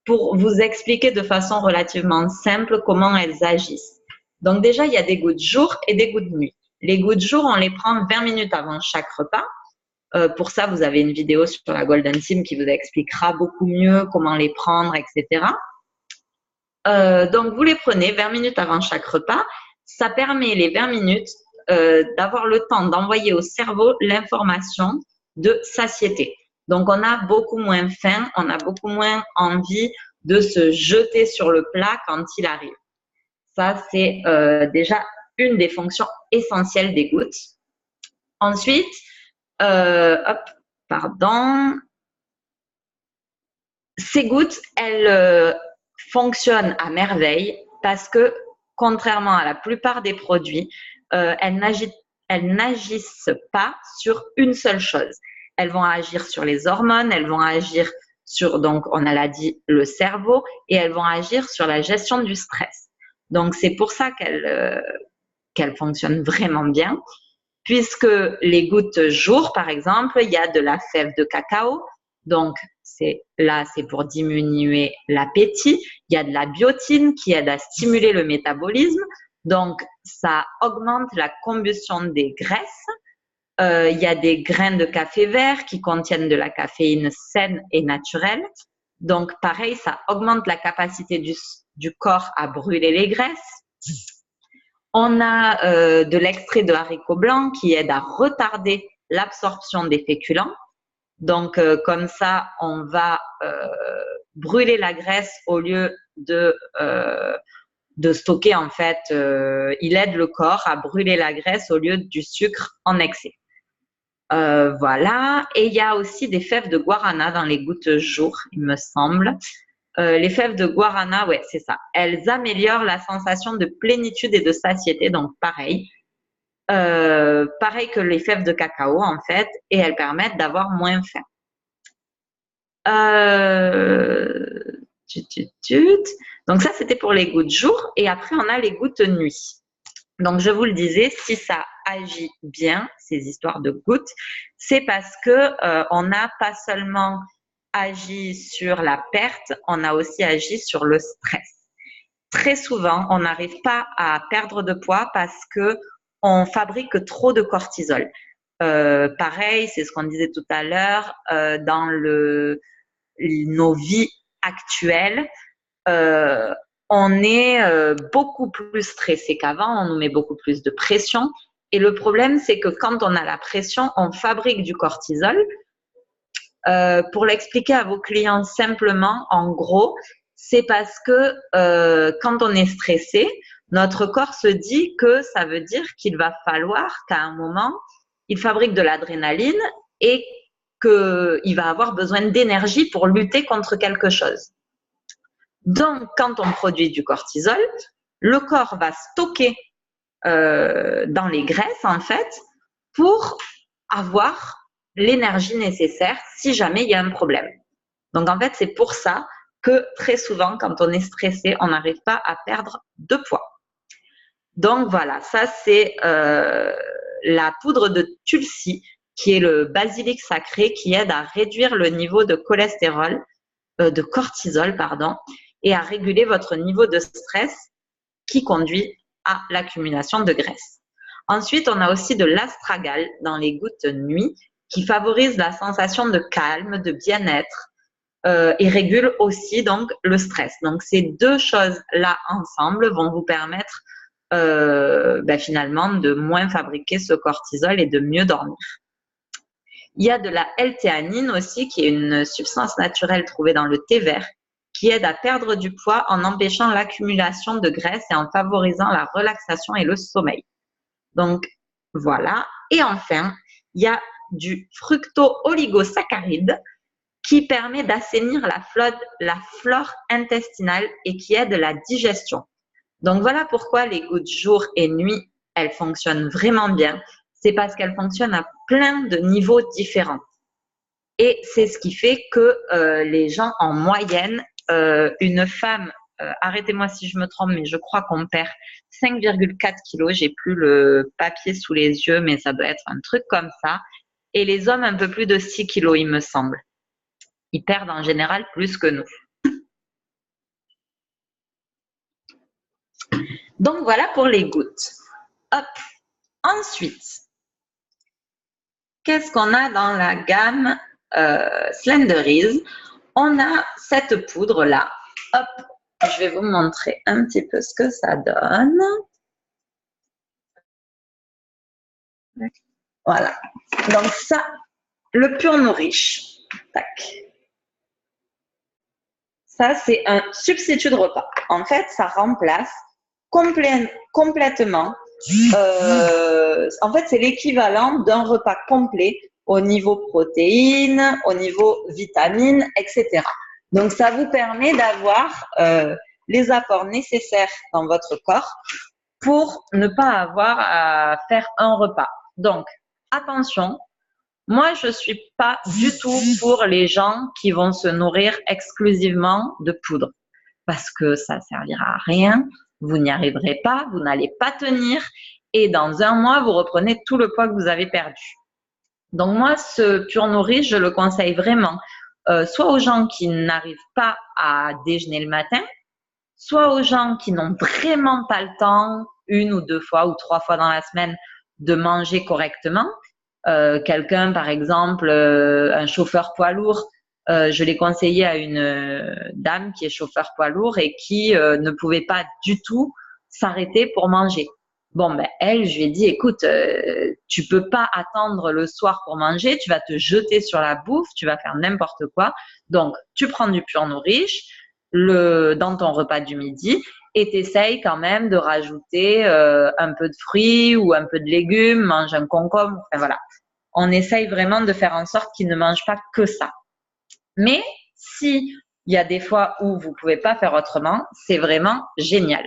pour vous expliquer de façon relativement simple comment elles agissent. Donc déjà, il y a des gouttes jour et des gouttes nuit. Les gouttes jour, on les prend 20 minutes avant chaque repas. Pour ça, vous avez une vidéo sur la Golden Team qui vous expliquera beaucoup mieux comment les prendre, etc. Donc, vous les prenez 20 minutes avant chaque repas. Ça permet les 20 minutes d'avoir le temps d'envoyer au cerveau l'information de satiété. Donc, on a beaucoup moins faim, on a beaucoup moins envie de se jeter sur le plat quand il arrive. Ça, c'est déjà une des fonctions essentielles des gouttes. Ensuite, ces gouttes, elles fonctionnent à merveille parce que, contrairement à la plupart des produits, elles n'agissent pas sur une seule chose. Elles vont agir sur les hormones, elles vont agir sur, donc on l'a dit, le cerveau, et elles vont agir sur la gestion du stress. Donc c'est pour ça qu'elles fonctionnent vraiment bien, puisque les gouttes jour, par exemple, il y a de la fève de cacao, donc c'est pour diminuer l'appétit. Il y a de la biotine qui aide à stimuler le métabolisme, donc ça augmente la combustion des graisses. Il y a des grains de café vert qui contiennent de la caféine saine et naturelle. Donc pareil, ça augmente la capacité du corps à brûler les graisses. On a de l'extrait de haricots blancs qui aide à retarder l'absorption des féculents. Donc, comme ça, on va brûler la graisse au lieu de stocker, en fait. Il aide le corps à brûler la graisse au lieu du sucre en excès. Voilà. Et il y a aussi des fèves de guarana dans les gouttes jour, il me semble. Les fèves de guarana, ouais, c'est ça. Elles améliorent la sensation de plénitude et de satiété, donc pareil. Pareil que les fèves de cacao, en fait, et elles permettent d'avoir moins faim. Donc ça, c'était pour les gouttes jour. Et après, on a les gouttes nuit. Donc, je vous le disais, si ça agit bien, ces histoires de gouttes, c'est parce que on n'a pas seulement agi sur la perte, on a aussi agi sur le stress. Très souvent, on n'arrive pas à perdre de poids parce que on fabrique trop de cortisol. Pareil, c'est ce qu'on disait tout à l'heure, dans nos vies actuelles, on est beaucoup plus stressé qu'avant, on nous met beaucoup plus de pression. Et le problème, c'est que quand on a la pression, on fabrique du cortisol. Pour l'expliquer à vos clients simplement, en gros, c'est parce que quand on est stressé, notre corps se dit que ça veut dire qu'il va falloir qu'à un moment, il fabrique de l'adrénaline et qu'il va avoir besoin d'énergie pour lutter contre quelque chose. Donc, quand on produit du cortisol, le corps va stocker dans les graisses, en fait, pour avoir l'énergie nécessaire si jamais il y a un problème. Donc, en fait, c'est pour ça que très souvent, quand on est stressé, on n'arrive pas à perdre de poids. Donc, voilà, ça, c'est la poudre de Tulsi, qui est le basilic sacré, qui aide à réduire le niveau de cholestérol, de cortisol, pardon, et à réguler votre niveau de stress qui conduit à l'accumulation de graisse. Ensuite, on a aussi de l'astragale dans les gouttes nuit qui favorise la sensation de calme, de bien-être et régule aussi donc le stress. Donc, ces deux choses-là ensemble vont vous permettre finalement de moins fabriquer ce cortisol et de mieux dormir. Il y a de la L-théanine aussi, qui est une substance naturelle trouvée dans le thé vert, qui aide à perdre du poids en empêchant l'accumulation de graisse et en favorisant la relaxation et le sommeil. Donc, voilà. Et enfin, il y a du fructo-oligosaccharide qui permet d'assainir la flore intestinale et qui aide la digestion. Donc, voilà pourquoi les gouttes jour et nuit, elles fonctionnent vraiment bien. C'est parce qu'elles fonctionnent à plein de niveaux différents. Et c'est ce qui fait que les gens, en moyenne, une femme, arrêtez-moi si je me trompe, mais je crois qu'on perd 5,4 kilos. J'ai plus le papier sous les yeux, mais ça doit être un truc comme ça. Et les hommes, un peu plus de 6 kilos, il me semble. Ils perdent en général plus que nous. Donc, voilà pour les gouttes. Hop. Ensuite, qu'est-ce qu'on a dans la gamme Slenderies? On a cette poudre-là. Hop, je vais vous montrer un petit peu ce que ça donne. Voilà. Donc ça, le Pure Nourish. Tac. Ça, c'est un substitut de repas. En fait, ça remplace complètement En fait, c'est l'équivalent d'un repas complet au niveau protéines, au niveau vitamines, etc. Donc, ça vous permet d'avoir les apports nécessaires dans votre corps pour ne pas avoir à faire un repas. Donc, attention, moi, je suis pas du tout pour les gens qui vont se nourrir exclusivement de poudre parce que ça servira à rien, vous n'y arriverez pas, vous n'allez pas tenir et dans un mois, vous reprenez tout le poids que vous avez perdu. Donc moi, ce pur nourrice, je le conseille vraiment, soit aux gens qui n'arrivent pas à déjeuner le matin, soit aux gens qui n'ont vraiment pas le temps, 1 ou 2 fois ou 3 fois dans la semaine, de manger correctement. Quelqu'un, par exemple, un chauffeur poids lourd, je l'ai conseillé à une dame qui est chauffeur poids lourd et qui ne pouvait pas du tout s'arrêter pour manger. Bon, ben elle, je lui ai dit, écoute, tu peux pas attendre le soir pour manger, tu vas te jeter sur la bouffe, tu vas faire n'importe quoi. Donc, tu prends du pur nourriche dans ton repas du midi et t'essayes quand même de rajouter un peu de fruits ou un peu de légumes, mange un concombre, enfin voilà. On essaye vraiment de faire en sorte qu'ils ne mangent pas que ça. Mais si il y a des fois où vous pouvez pas faire autrement, c'est vraiment génial.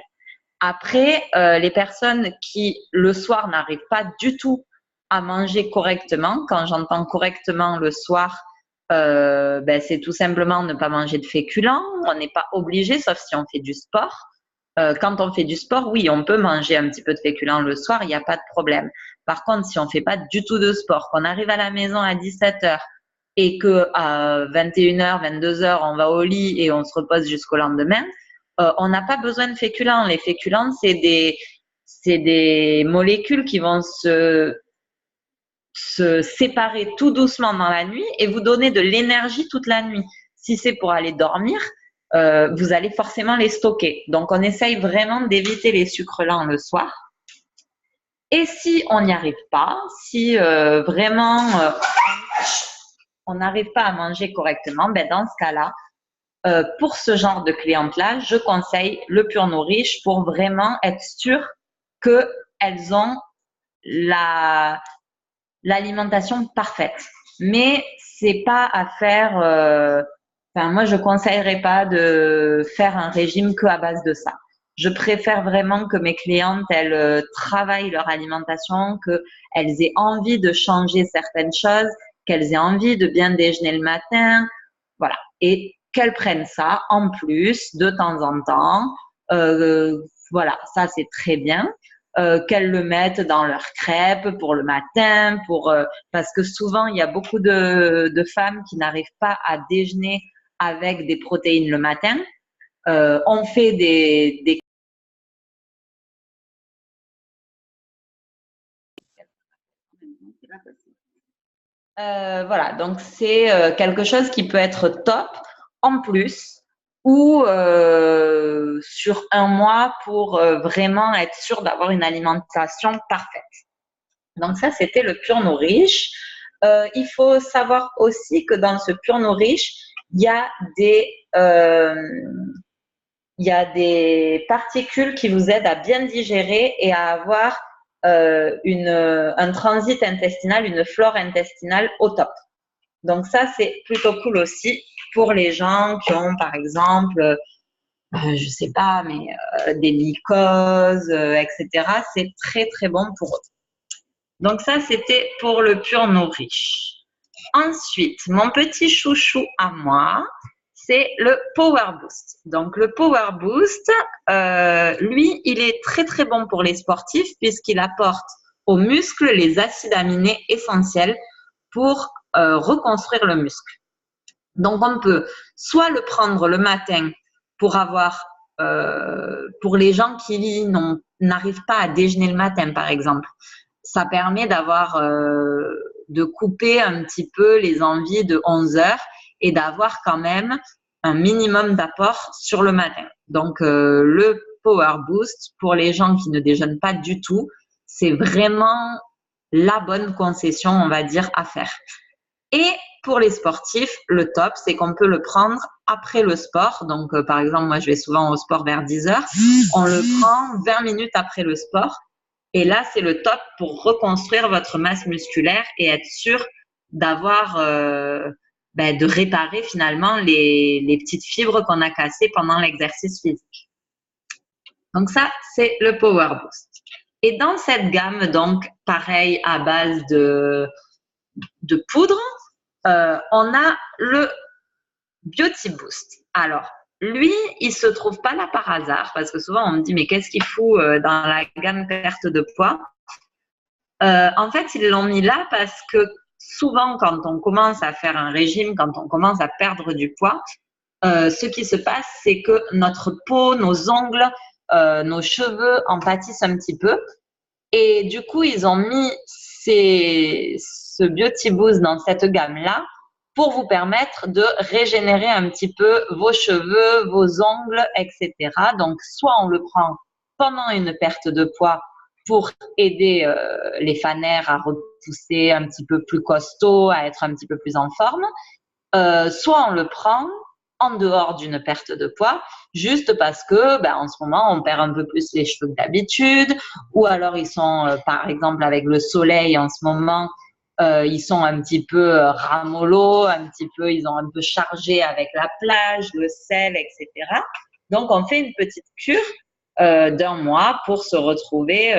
Après, les personnes qui le soir n'arrivent pas du tout à manger correctement, quand j'entends correctement le soir, ben, c'est tout simplement ne pas manger de féculents. On n'est pas obligé, sauf si on fait du sport. Quand on fait du sport, oui, on peut manger un petit peu de féculents le soir, il n'y a pas de problème. Par contre, si on fait pas du tout de sport, qu'on arrive à la maison à 17h et que à 21h, 22h, on va au lit et on se repose jusqu'au lendemain, on n'a pas besoin de féculents. Les féculents, c'est des molécules qui vont se séparer tout doucement dans la nuit et vous donner de l'énergie toute la nuit. Si c'est pour aller dormir, vous allez forcément les stocker. Donc, on essaye vraiment d'éviter les sucres lents le soir. Et si on n'y arrive pas, si vraiment on n'arrive pas à manger correctement, ben dans ce cas-là, pour ce genre de clientes-là, je conseille le pur nourriche pour vraiment être sûr qu'elles ont l'alimentation parfaite. Mais c'est pas à faire. Enfin, moi, je conseillerais pas de faire un régime que à base de ça. Je préfère vraiment que mes clientes, elles travaillent leur alimentation, qu'elles aient envie de changer certaines choses, qu'elles aient envie de bien déjeuner le matin, voilà. Et qu'elles prennent ça en plus de temps en temps. Voilà, ça c'est très bien. Qu'elles le mettent dans leur crêpe pour le matin, parce que souvent il y a beaucoup de femmes qui n'arrivent pas à déjeuner avec des protéines le matin. On fait des voilà, donc c'est quelque chose qui peut être top en plus ou sur un mois pour vraiment être sûr d'avoir une alimentation parfaite. Donc ça, c'était le pur nourriche. Il faut savoir aussi que dans ce pur nourriche, il y a des particules qui vous aident à bien digérer et à avoir un transit intestinal, une flore intestinale au top. Donc ça, c'est plutôt cool aussi pour les gens qui ont, par exemple, je sais pas, mais des mycoses, etc. C'est très, très bon pour eux. Donc ça, c'était pour le pur nourriche. Ensuite, mon petit chouchou à moi, c'est le Power Boost. Donc le Power Boost, lui, il est très très bon pour les sportifs puisqu'il apporte aux muscles les acides aminés essentiels pour reconstruire le muscle. Donc on peut soit le prendre le matin pour les gens qui n'arrivent pas à déjeuner le matin par exemple. Ça permet de couper un petit peu les envies de 11 heures et d'avoir quand même un minimum d'apport sur le matin. Donc, le Power Boost, pour les gens qui ne déjeunent pas du tout, c'est vraiment la bonne concession, on va dire, à faire. Et pour les sportifs, le top, c'est qu'on peut le prendre après le sport. Donc, par exemple, moi, je vais souvent au sport vers 10 heures. On le prend 20 minutes après le sport. Et là, c'est le top pour reconstruire votre masse musculaire et être sûr d'avoir, de réparer finalement les petites fibres qu'on a cassées pendant l'exercice physique. Donc ça, c'est le Power Boost. Et dans cette gamme, donc pareil à base de poudre, on a le Beauty Boost. Alors, lui, il se trouve pas là par hasard parce que souvent on me dit mais qu'est-ce qu'il fout dans la gamme perte de poids? En fait, ils l'ont mis là parce que souvent quand on commence à faire un régime, quand on commence à perdre du poids, ce qui se passe, c'est que notre peau, nos ongles, nos cheveux en pâtissent un petit peu. Et du coup, ils ont mis ce Beauty Boost dans cette gamme-là pour vous permettre de régénérer un petit peu vos cheveux, vos ongles, etc. Donc, soit on le prend pendant une perte de poids pour aider les fanères à repousser un petit peu plus costaud, à être un petit peu plus en forme, soit on le prend en dehors d'une perte de poids, juste parce que en ce moment, on perd un peu plus les cheveux que d'habitude, ou alors ils sont, par exemple, avec le soleil en ce moment, ils sont un petit peu ramollos, un petit peu, ils ont un peu chargé avec la plage, le sel, etc. Donc, on fait une petite cure d'un mois pour se retrouver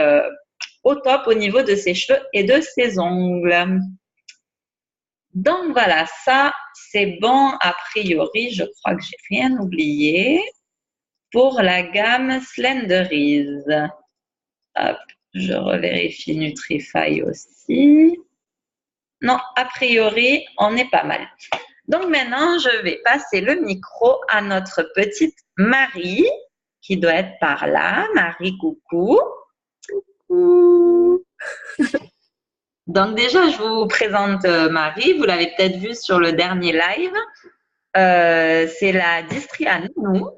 au top au niveau de ses cheveux et de ses ongles. Donc voilà, ça c'est bon a priori, je crois que j'ai rien oublié pour la gamme Slenderize. Hop, je revérifie Nutrify aussi. Non, a priori, on est pas mal. Donc maintenant, je vais passer le micro à notre petite Marie qui doit être par là. Marie, coucou. Coucou. Donc déjà, je vous présente Marie. Vous l'avez peut-être vu sur le dernier live. C'est la distri à Nounou.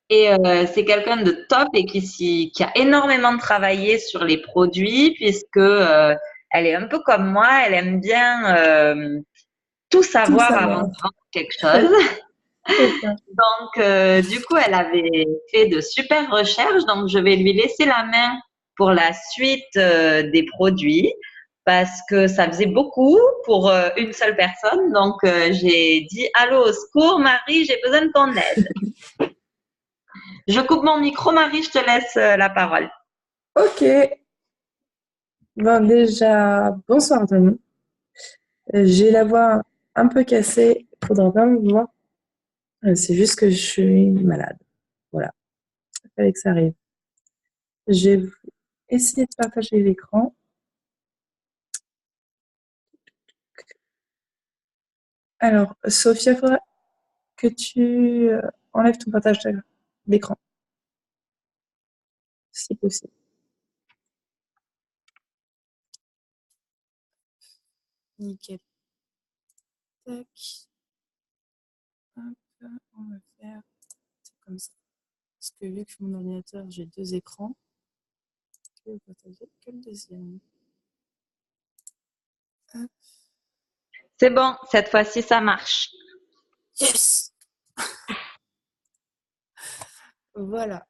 Et c'est quelqu'un de top et qui a énormément travaillé sur les produits puisque elle est un peu comme moi. Elle aime bien tout savoir avant de vendre quelque chose. Donc, du coup, elle avait fait de super recherches. Donc, je vais lui laisser la main pour la suite des produits parce que ça faisait beaucoup pour une seule personne. Donc, j'ai dit, allô, au secours, Marie, j'ai besoin de ton aide. Je coupe mon micro, Marie, je te laisse la parole. Ok. Bon, déjà, bonsoir tout le monde. J'ai la voix un peu cassée. Il faudra pas me voir. C'est juste que je suis malade. Voilà. Il fallait que ça arrive. J'ai essayé de partager l'écran. Alors, Sophia, il faudra que tu enlèves ton partage d'écran, si possible. Nickel. Tac. Hop, on va faire comme ça. Parce que vu que mon ordinateur, j'ai deux écrans, je vais partager que le deuxième. Hop. C'est bon, cette fois-ci, ça marche. Yes! Voilà.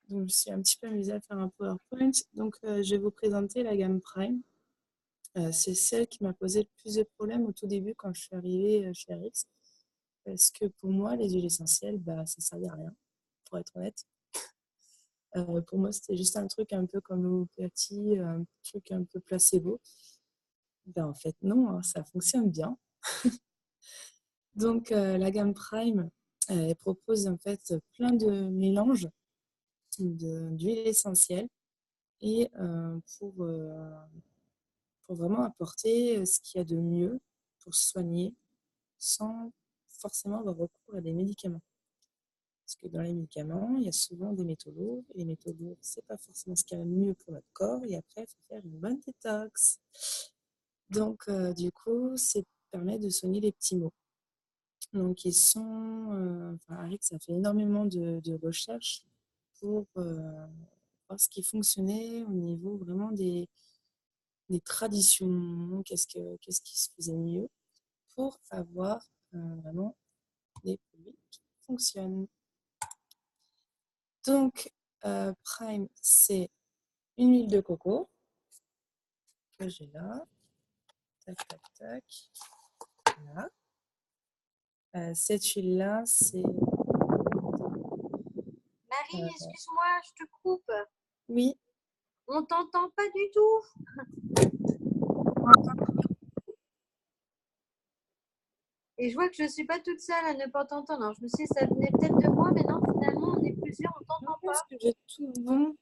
Donc, je me suis un petit peu amusée à faire un PowerPoint. Donc, je vais vous présenter la gamme Prime. C'est celle qui m'a posé le plus de problèmes au tout début quand je suis arrivée chez RX. Parce que pour moi, les huiles essentielles, ça ne servait à rien, pour être honnête. Pour moi, c'était juste un truc un peu comme l'homéopathie, un truc un peu placebo. En fait, non, hein, ça fonctionne bien. Donc, la gamme Prime, elle propose en fait plein de mélanges d'huiles essentielles et pour vraiment apporter ce qu'il y a de mieux pour se soigner sans forcément avoir recours à des médicaments. Parce que dans les médicaments, il y a souvent des métaux lourds. Et les métaux lourds, ce n'est pas forcément ce qu'il y a de mieux pour notre corps. Et après, il faut faire une bonne détox. Donc, du coup, ça permet de soigner les petits maux. Donc, ils sont... Arix a fait énormément de recherches pour voir ce qui fonctionnait au niveau vraiment des traditions, qu'est-ce qui se faisait mieux pour avoir vraiment des produits qui fonctionnent. Donc, Prime, c'est une huile de coco que j'ai là. Tac, tac, tac. Voilà. Cette huile-là, c'est... Marie, excuse-moi, je te coupe. Oui, On t'entend pas du tout. Et je vois que je suis pas toute seule à ne pas t'entendre. Alors, je me suis dit, ça venait peut-être de moi, mais non, finalement, on est plusieurs, on t'entend parce pas. que j'ai tout bon.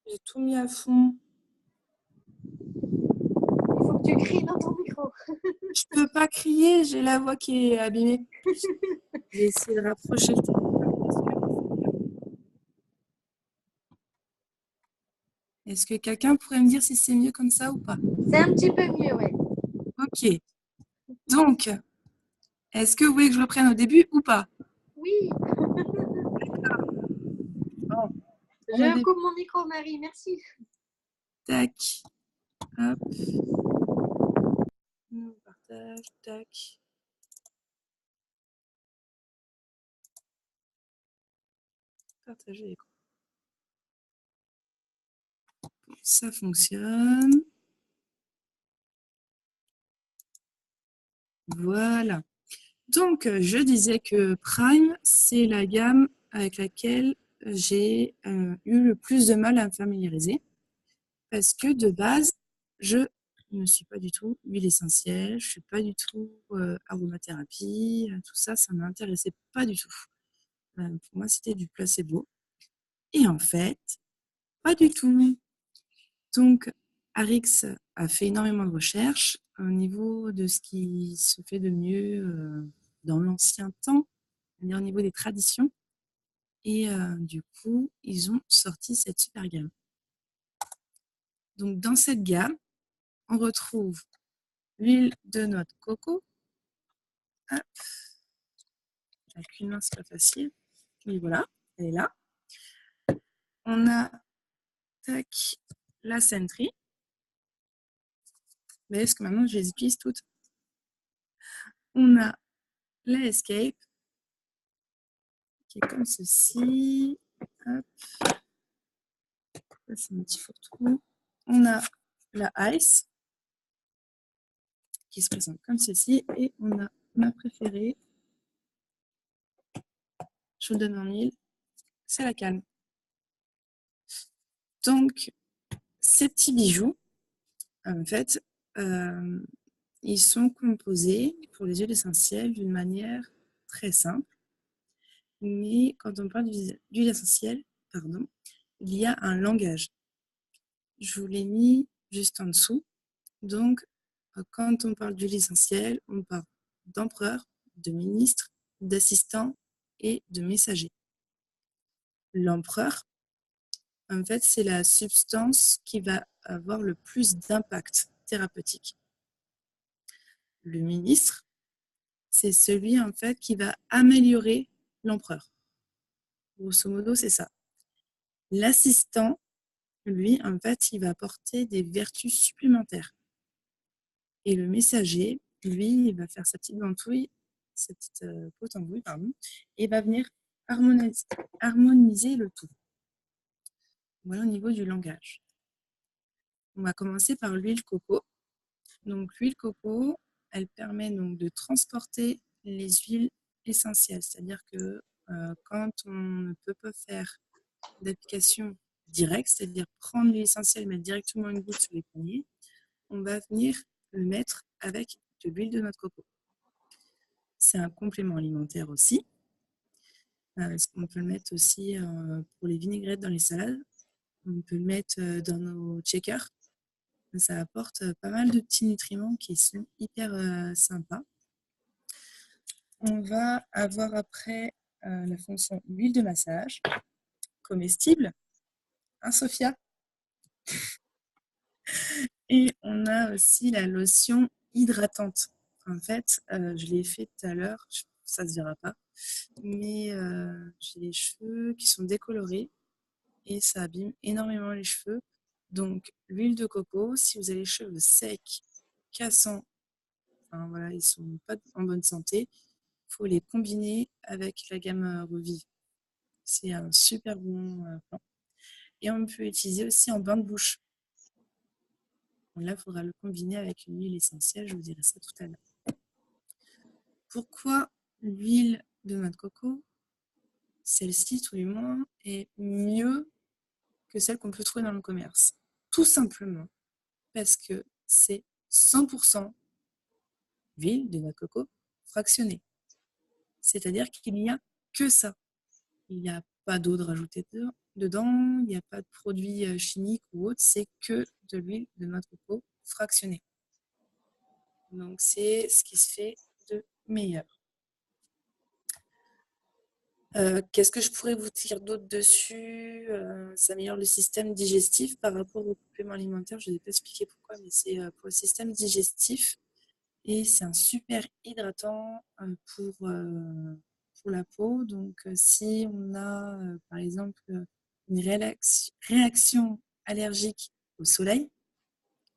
J'ai tout mis à fond. Il faut que tu cries dans ton micro. Je peux pas crier, j'ai la voix qui est abîmée. J'ai essayé de rapprocher le téléphone. Est-ce que quelqu'un pourrait me dire si c'est mieux comme ça ou pas? C'est un petit peu mieux, ouais. Ok. Donc, est-ce que vous voulez que je reprenne au début ou pas? Oui, Bon, je coupe mon micro, Marie, merci. tac. Hop. On partage. Tac. Partager l'écran. Ça fonctionne. Voilà. Donc, je disais que Prime, c'est la gamme avec laquelle j'ai eu le plus de mal à me familiariser. Parce que de base, je ne suis pas du tout huile essentielle, je ne suis pas du tout aromathérapie, tout ça, ça ne m'intéressait pas du tout. Pour moi, c'était du placebo. Et en fait, pas du tout. Donc, Arix a fait énormément de recherches au niveau de ce qui se fait de mieux dans l'ancien temps, c'est-à-dire au niveau des traditions. Et du coup, ils ont sorti cette super gamme. Donc, dans cette gamme, on retrouve l'huile de noix de coco. Hop. Avec une main, c'est pas facile. Mais voilà, elle est là. On a tac, la Sentry. Mais est-ce que maintenant je les utilise toutes? On a la Escape, qui est comme ceci. Hop. Ça, c'est mon petit fourre-tout. On a la Ice, qui se présente comme ceci. Et on a ma préférée. Je vous donne en mille. C'est la Calme. Donc, ces petits bijoux, en fait, ils sont composés pour les huiles essentielles d'une manière très simple. Mais quand on parle d'huile essentielle, pardon, il y a un langage. Je vous l'ai mis juste en dessous. Donc, quand on parle d'huile essentielle, on parle d'empereur, de ministre, d'assistant et de messager. L'empereur, en fait, c'est la substance qui va avoir le plus d'impact thérapeutique. Le ministre, c'est celui en fait qui va améliorer l'empereur. Grosso modo, c'est ça. L'assistant, lui, en fait, il va apporter des vertus supplémentaires. Et le messager, lui, il va faire sa petite ventouille, sa petite pot-en-bouille, pardon, et va venir harmoniser le tout. Voilà au niveau du langage. On va commencer par l'huile coco. Donc, l'huile coco, elle permet donc de transporter les huiles essentielles. C'est-à-dire que quand on ne peut pas faire d'application directe, c'est-à-dire prendre l'huile essentielle, mettre directement une goutte sur les poignets, on va venir le mettre avec de l'huile de noix de coco. C'est un complément alimentaire aussi. On peut le mettre aussi pour les vinaigrettes dans les salades. On peut le mettre dans nos shakers. Ça apporte pas mal de petits nutriments qui sont hyper sympas. On va avoir après la fonction huile de massage comestible, un Sophia. Et on a aussi la lotion hydratante. En fait, je l'ai fait tout à l'heure, ça ne se verra pas, mais j'ai les cheveux qui sont décolorés et ça abîme énormément les cheveux. Donc, l'huile de coco, si vous avez les cheveux secs, cassants, enfin, voilà, ils ne sont pas en bonne santé, il faut les combiner avec la gamme Revive. C'est un super bon plan. Et on peut l'utiliser aussi en bain de bouche. Bon, là, il faudra le combiner avec une huile essentielle, je vous dirai ça tout à l'heure. Pourquoi l'huile de noix de coco, celle-ci tout du moins, est mieux que celle qu'on peut trouver dans le commerce? Tout simplement parce que c'est 100% d'huile de noix de coco fractionnée. C'est-à-dire qu'il n'y a que ça. Il n'y a pas d'eau de rajouter dedans, il n'y a pas de produits chimiques ou autres, c'est que de l'huile de noix de coco fractionnée. Donc, c'est ce qui se fait de meilleur. Qu'est-ce que je pourrais vous dire d'autre dessus? Ça améliore le système digestif par rapport aux compléments alimentaires. Je ne vais pas expliquer pourquoi, mais c'est pour le système digestif. Et c'est un super hydratant pour la peau. Donc, si on a, par exemple, une réaction allergique au soleil,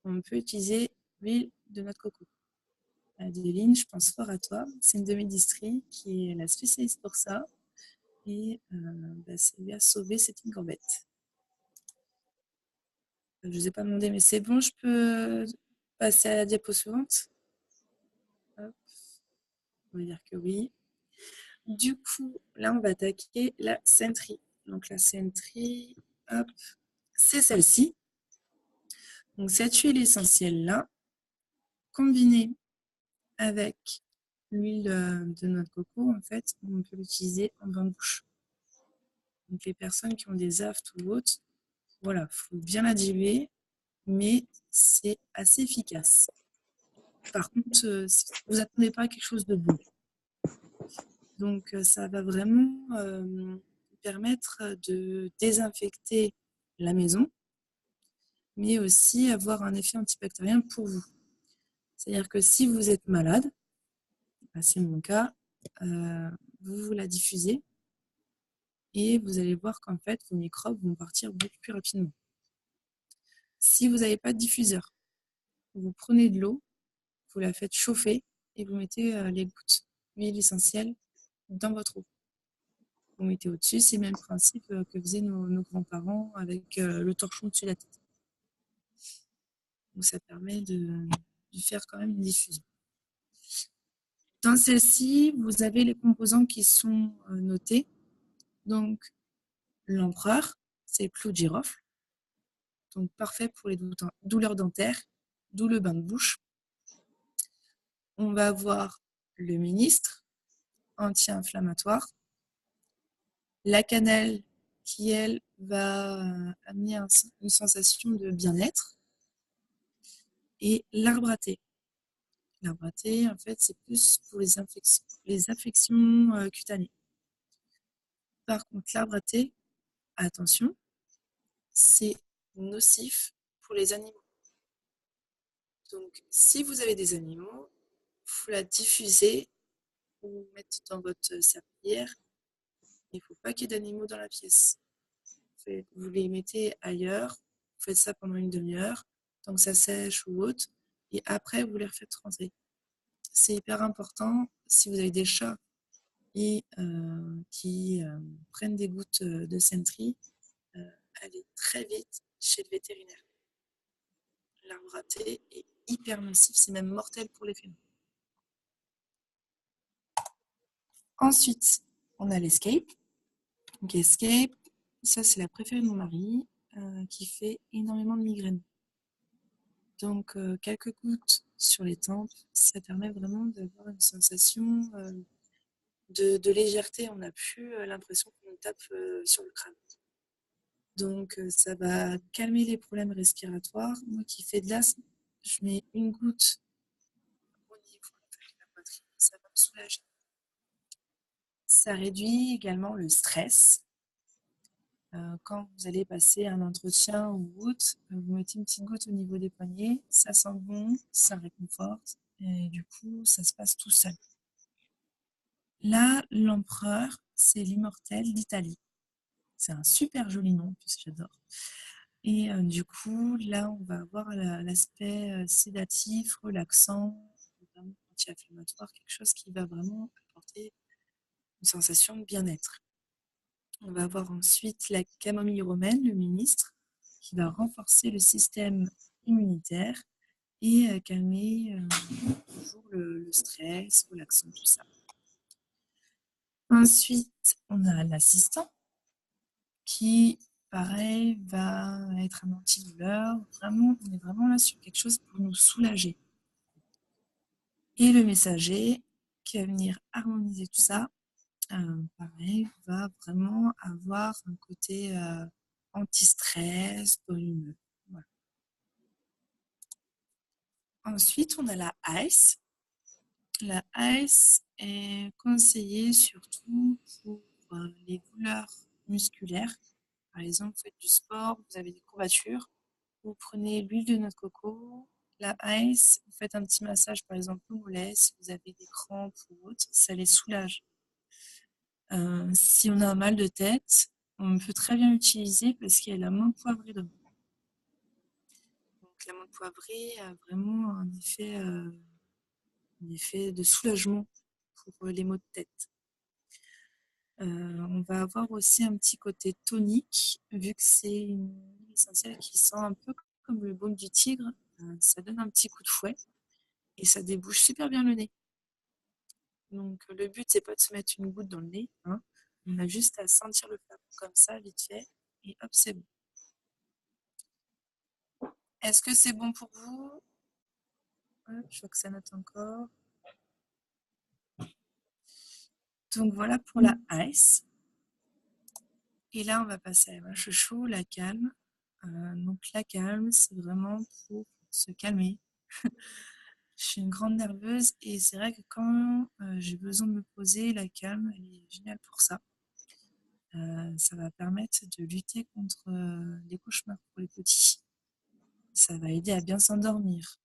on peut utiliser l'huile de noix de coco. Adeline, je pense fort à toi. C'est une de mes distries qui est la spécialiste pour ça. Et ça lui a sauvé cette gambette. Je ne vous ai pas demandé, mais c'est bon, je peux passer à la diapo suivante. Hop. On va dire que oui. Du coup, là, on va attaquer la Sentry. Donc, la Sentry, hop, c'est celle-ci. Donc, cette huile essentielle-là, combinée avec l'huile de noix de coco, en fait, on peut l'utiliser en bain de bouche. Donc, les personnes qui ont des aftes ou autres, voilà, il faut bien la diluer, mais c'est assez efficace. Par contre, vous n'attendez pas à quelque chose de bon. Donc, ça va vraiment permettre de désinfecter la maison, mais aussi avoir un effet antibactérien pour vous. C'est-à-dire que si vous êtes malade, c'est mon cas, vous la diffusez et vous allez voir qu'en fait, vos microbes vont partir beaucoup plus rapidement. Si vous n'avez pas de diffuseur, vous prenez de l'eau, vous la faites chauffer et vous mettez les gouttes d'huile essentielle dans votre eau. Vous mettez au-dessus, c'est le même principe que faisaient nos grands-parents avec le torchon au-dessus de la tête. Donc ça permet de faire quand même une diffusion. Dans celle-ci, vous avez les composants qui sont notés. Donc l'empereur, c'est clou de girofle. Donc parfait pour les douleurs dentaires, d'où le bain de bouche. On va avoir le ministre, anti-inflammatoire. La cannelle, qui elle va amener une sensation de bien-être. Et l'arbre à thé. L'arbre à thé, en fait, c'est plus pour les affections cutanées. Par contre, l'arbre à thé, attention, c'est nocif pour les animaux. Donc, si vous avez des animaux, il faut la diffuser ou mettre dans votre serpillière. Il ne faut pas qu'il y ait d'animaux dans la pièce. Vous les mettez ailleurs, vous faites ça pendant une demi-heure, tant que ça sèche ou autre, et après, vous les refaites rentrer. C'est hyper important, si vous avez des chats et qui prennent des gouttes de Sentry, allez très vite chez le vétérinaire. L'arbre à thé est hyper nocif, c'est même mortel pour les félins. Ensuite, on a l'Escape. Donc Escape, ça c'est la préférée de mon mari qui fait énormément de migraines. Donc quelques gouttes sur les tempes, ça permet vraiment d'avoir une sensation de légèreté. On n'a plus l'impression qu'on tape sur le crâne. Donc ça va calmer les problèmes respiratoires. Moi qui fais de l'asthme, je mets une goutte au niveau de la poitrine, ça va me soulager. Ça réduit également le stress. Quand vous allez passer un entretien ou autre, vous mettez une petite goutte au niveau des poignets, ça sent bon, ça réconforte et du coup, ça se passe tout seul. Là, l'empereur, c'est l'immortel d'Italie. C'est un super joli nom, puisque j'adore. Et du coup, là, on va avoir l'aspect sédatif, relaxant, anti-inflammatoire, quelque chose qui va vraiment apporter une sensation de bien-être. On va avoir ensuite la camomille romaine, le ministre, qui va renforcer le système immunitaire et calmer toujours le stress, relaxant, tout ça. Ensuite, on a l'assistant qui, pareil, va être un antidouleur. Vraiment, on est vraiment là sur quelque chose pour nous soulager. Et le messager qui va venir harmoniser tout ça, pareil, va vraiment avoir un côté anti-stress, bonne humeur. Voilà. Ensuite, on a la ICE. La ICE est conseillée surtout pour les douleurs musculaires. Par exemple, vous faites du sport, vous avez des courbatures, vous prenez l'huile de noix de coco, la ICE, vous faites un petit massage par exemple au mollet, si vous avez des crampes ou autre, ça les soulage. Si on a un mal de tête, on peut très bien l'utiliser parce qu'il y a l'amande poivrée dedans. Donc l'amande poivrée a vraiment un effet de soulagement pour les maux de tête. On va avoir aussi un petit côté tonique, vu que c'est une huile essentielle qui sent un peu comme le baume du tigre. Ça donne un petit coup de fouet et ça débouche super bien le nez. Donc le but, c'est pas de se mettre une goutte dans le nez, hein. On a juste à sentir le flacon comme ça, vite fait, et hop, c'est bon. Est-ce que c'est bon pour vous? Je vois que ça note encore. Donc voilà pour la ice. Et là, on va passer à la chouchou, la calme. Donc la calme, c'est vraiment pour se calmer. Je suis une grande nerveuse et c'est vrai que quand j'ai besoin de me poser, la calme, elle est géniale pour ça. Ça va permettre de lutter contre les cauchemars pour les petits. Ça va aider à bien s'endormir.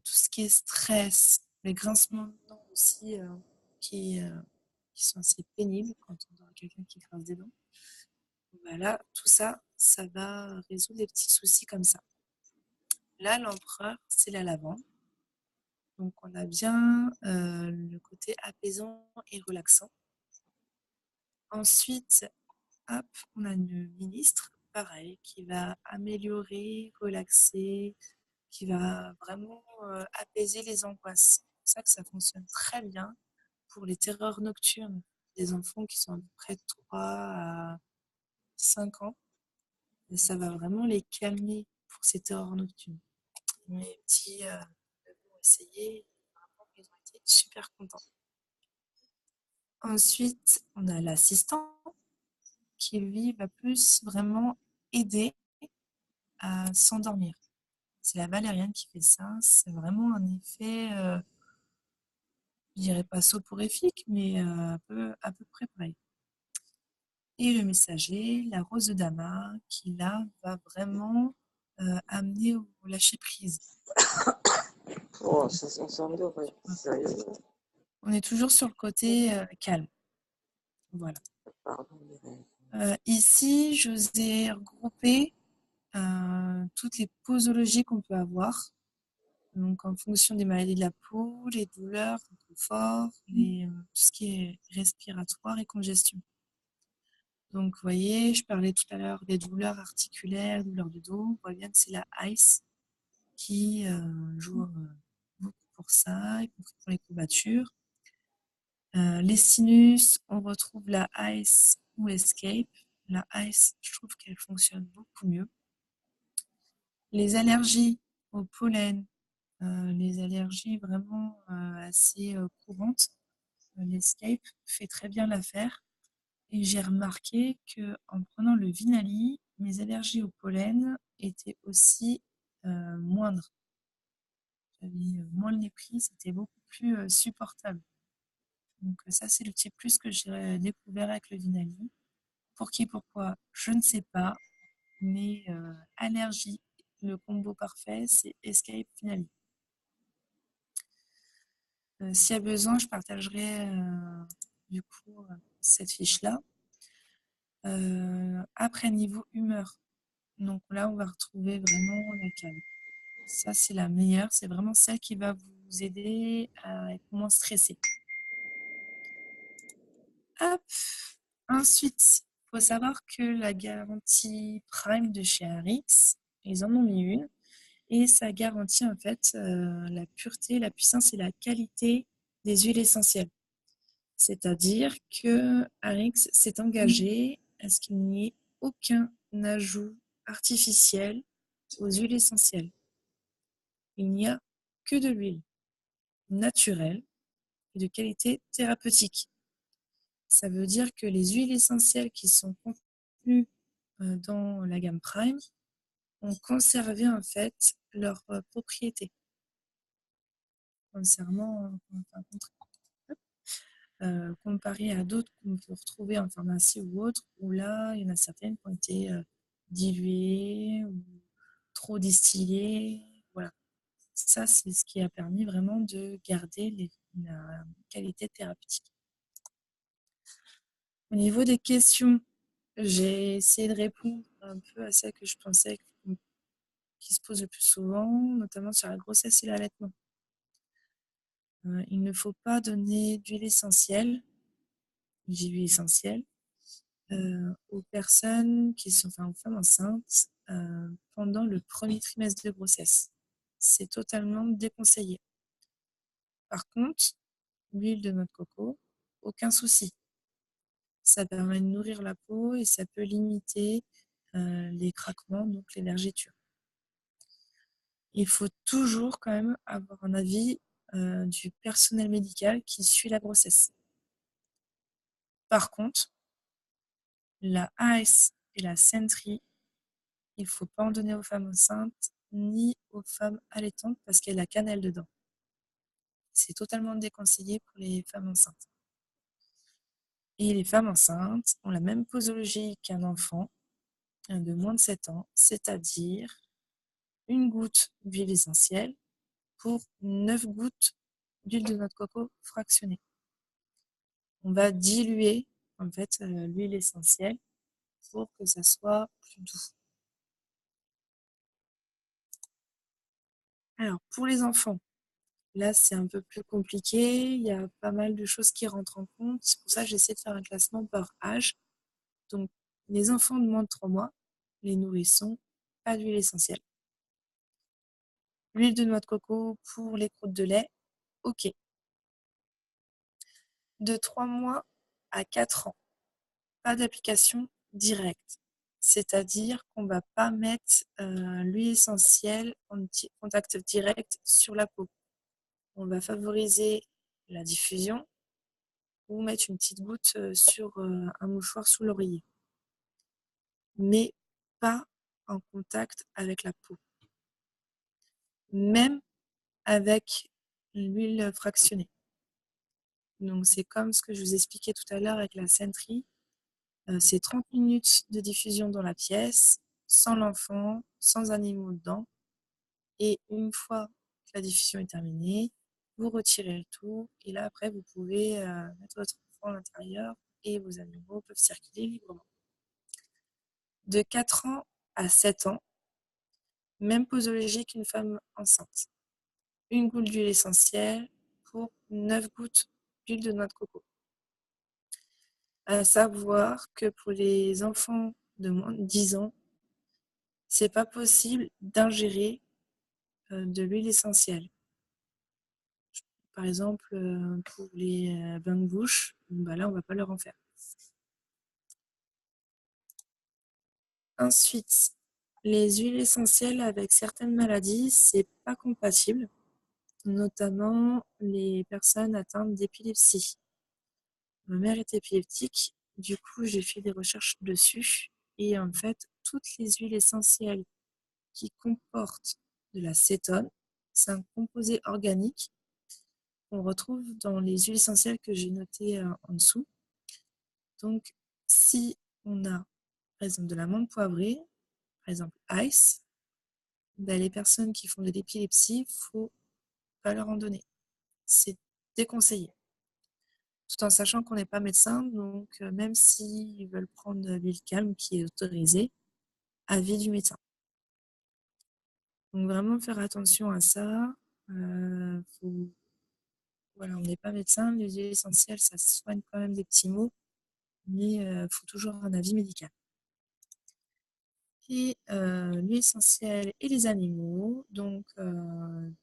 Tout ce qui est stress, les grincements de dents aussi, qui sont assez pénibles quand on dort avec quelqu'un qui grince des dents. Voilà, tout ça, ça va résoudre les petits soucis comme ça. Là, l'empereur, c'est la lavande. Donc, on a bien le côté apaisant et relaxant. Ensuite, hop, on a une ministre, pareil, qui va améliorer, relaxer, qui va vraiment apaiser les angoisses. C'est pour ça que ça fonctionne très bien pour les terreurs nocturnes des enfants qui sont à peu près de 3 à 5 ans. Et ça va vraiment les calmer pour ces terreurs nocturnes. Mes petits vont essayer, ils ont été super contents. Ensuite, on a l'assistant qui, lui, va plus vraiment aider à s'endormir. C'est la valériane qui fait ça. C'est vraiment un effet, je dirais pas soporifique, mais à peu près pareil. Et le messager, la rose de Dama, qui là va vraiment amener au lâcher prise. Oh, on s'endort, sérieux. On est toujours sur le côté calme. Voilà. Ici, je vous ai regroupé toutes les posologies qu'on peut avoir. Donc, en fonction des maladies de la peau, les douleurs, l'inconfort, tout ce qui est respiratoire et congestion. Donc, vous voyez, je parlais tout à l'heure des douleurs articulaires, douleurs de dos. On voit bien que c'est la ICE qui joue beaucoup pour ça, y compris pour les courbatures. Les sinus, on retrouve la ICE ou Escape. La ICE, je trouve qu'elle fonctionne beaucoup mieux. Les allergies au pollen, les allergies vraiment assez courantes, l'Escape fait très bien l'affaire. Et j'ai remarqué qu'en prenant le Vinali, mes allergies au pollen étaient aussi moindres. J'avais moins le nez pris, c'était beaucoup plus supportable. Donc ça, c'est le petit plus que j'ai découvert avec le Vinali. Pour qui, pourquoi, je ne sais pas. Mais allergie, le combo parfait, c'est Escape Vinali. S'il y a besoin, je partagerai du coup cette fiche-là. Après, niveau humeur, donc là, on va retrouver vraiment la calme. Ça, c'est la meilleure. C'est vraiment celle qui va vous aider à être moins stressé. Hop. Ensuite, faut savoir que la garantie Prime de chez Arix, ils en ont mis une, et ça garantit en fait la pureté, la puissance et la qualité des huiles essentielles. C'est-à-dire que Arix s'est engagé à ce qu'il n'y ait aucun ajout artificiel aux huiles essentielles. Il n'y a que de l'huile naturelle et de qualité thérapeutique. Ça veut dire que les huiles essentielles qui sont contenues dans la gamme Prime ont conservé en fait leurs propriétés comparé à d'autres qu'on peut retrouver en pharmacie ou autre, où là, il y en a certaines qui ont été diluées ou trop distillées. Voilà. Ça, c'est ce qui a permis vraiment de garder la qualité thérapeutique. Au niveau des questions, j'ai essayé de répondre un peu à celles que je pensais qui se posent le plus souvent, notamment sur la grossesse et l'allaitement. Il ne faut pas donner d'huile essentielle, aux personnes aux femmes enceintes pendant le premier trimestre de grossesse. C'est totalement déconseillé. Par contre, l'huile de noix de coco, aucun souci. Ça permet de nourrir la peau et ça peut limiter les craquements, donc les vergetures. Il faut toujours quand même avoir un avis du personnel médical qui suit la grossesse. Par contre, la AS et la Sentry, il ne faut pas en donner aux femmes enceintes ni aux femmes allaitantes parce qu'il y a la cannelle dedans. C'est totalement déconseillé pour les femmes enceintes. Et les femmes enceintes ont la même posologie qu'un enfant de moins de 7 ans, c'est-à-dire une goutte d'huile essentielle pour 9 gouttes d'huile de noix de coco fractionnée. On va diluer en fait l'huile essentielle pour que ça soit plus doux. Alors pour les enfants, là c'est un peu plus compliqué, il y a pas mal de choses qui rentrent en compte, c'est pour ça que j'essaie de faire un classement par âge. Donc les enfants de moins de 3 mois, les nourrissons, pas d'huile essentielle. L'huile de noix de coco pour les croûtes de lait, ok. De 3 mois à 4 ans, pas d'application directe. C'est-à-dire qu'on ne va pas mettre l'huile essentielle en contact direct sur la peau. On va favoriser la diffusion ou mettre une petite goutte sur un mouchoir sous l'oreiller. Mais pas en contact avec la peau. Même avec l'huile fractionnée. Donc c'est comme ce que je vous expliquais tout à l'heure avec la Sentry. C'est 30 minutes de diffusion dans la pièce, sans l'enfant, sans animaux dedans. Et une fois que la diffusion est terminée, vous retirez le tout. Et là, après, vous pouvez mettre votre enfant à l'intérieur et vos animaux peuvent circuler librement. De 4 ans à 7 ans, même posologie qu'une femme enceinte. Une goutte d'huile essentielle pour 9 gouttes d'huile de noix de coco. À savoir que pour les enfants de moins de 10 ans, c'est pas possible d'ingérer de l'huile essentielle. Par exemple, pour les bains de bouche, là, on va pas leur en faire. Ensuite, les huiles essentielles avec certaines maladies, c'est pas compatible, notamment les personnes atteintes d'épilepsie. Ma mère est épileptique, du coup, j'ai fait des recherches dessus. Et en fait, toutes les huiles essentielles qui comportent de la cétone, c'est un composé organique qu'on retrouve dans les huiles essentielles que j'ai notées en dessous. Donc, si on a, par exemple, de l'amande poivrée, par exemple, Ice, les personnes qui font de l'épilepsie, il ne faut pas leur en donner. C'est déconseillé. Tout en sachant qu'on n'est pas médecin, donc même s'ils veulent prendre de l'huile calme qui est autorisée, avis du médecin. Donc vraiment faire attention à ça. Voilà, on n'est pas médecin, les huiles essentielles, ça soigne quand même des petits maux. mais il faut toujours un avis médical. Et l'huile essentielle et les animaux. Donc,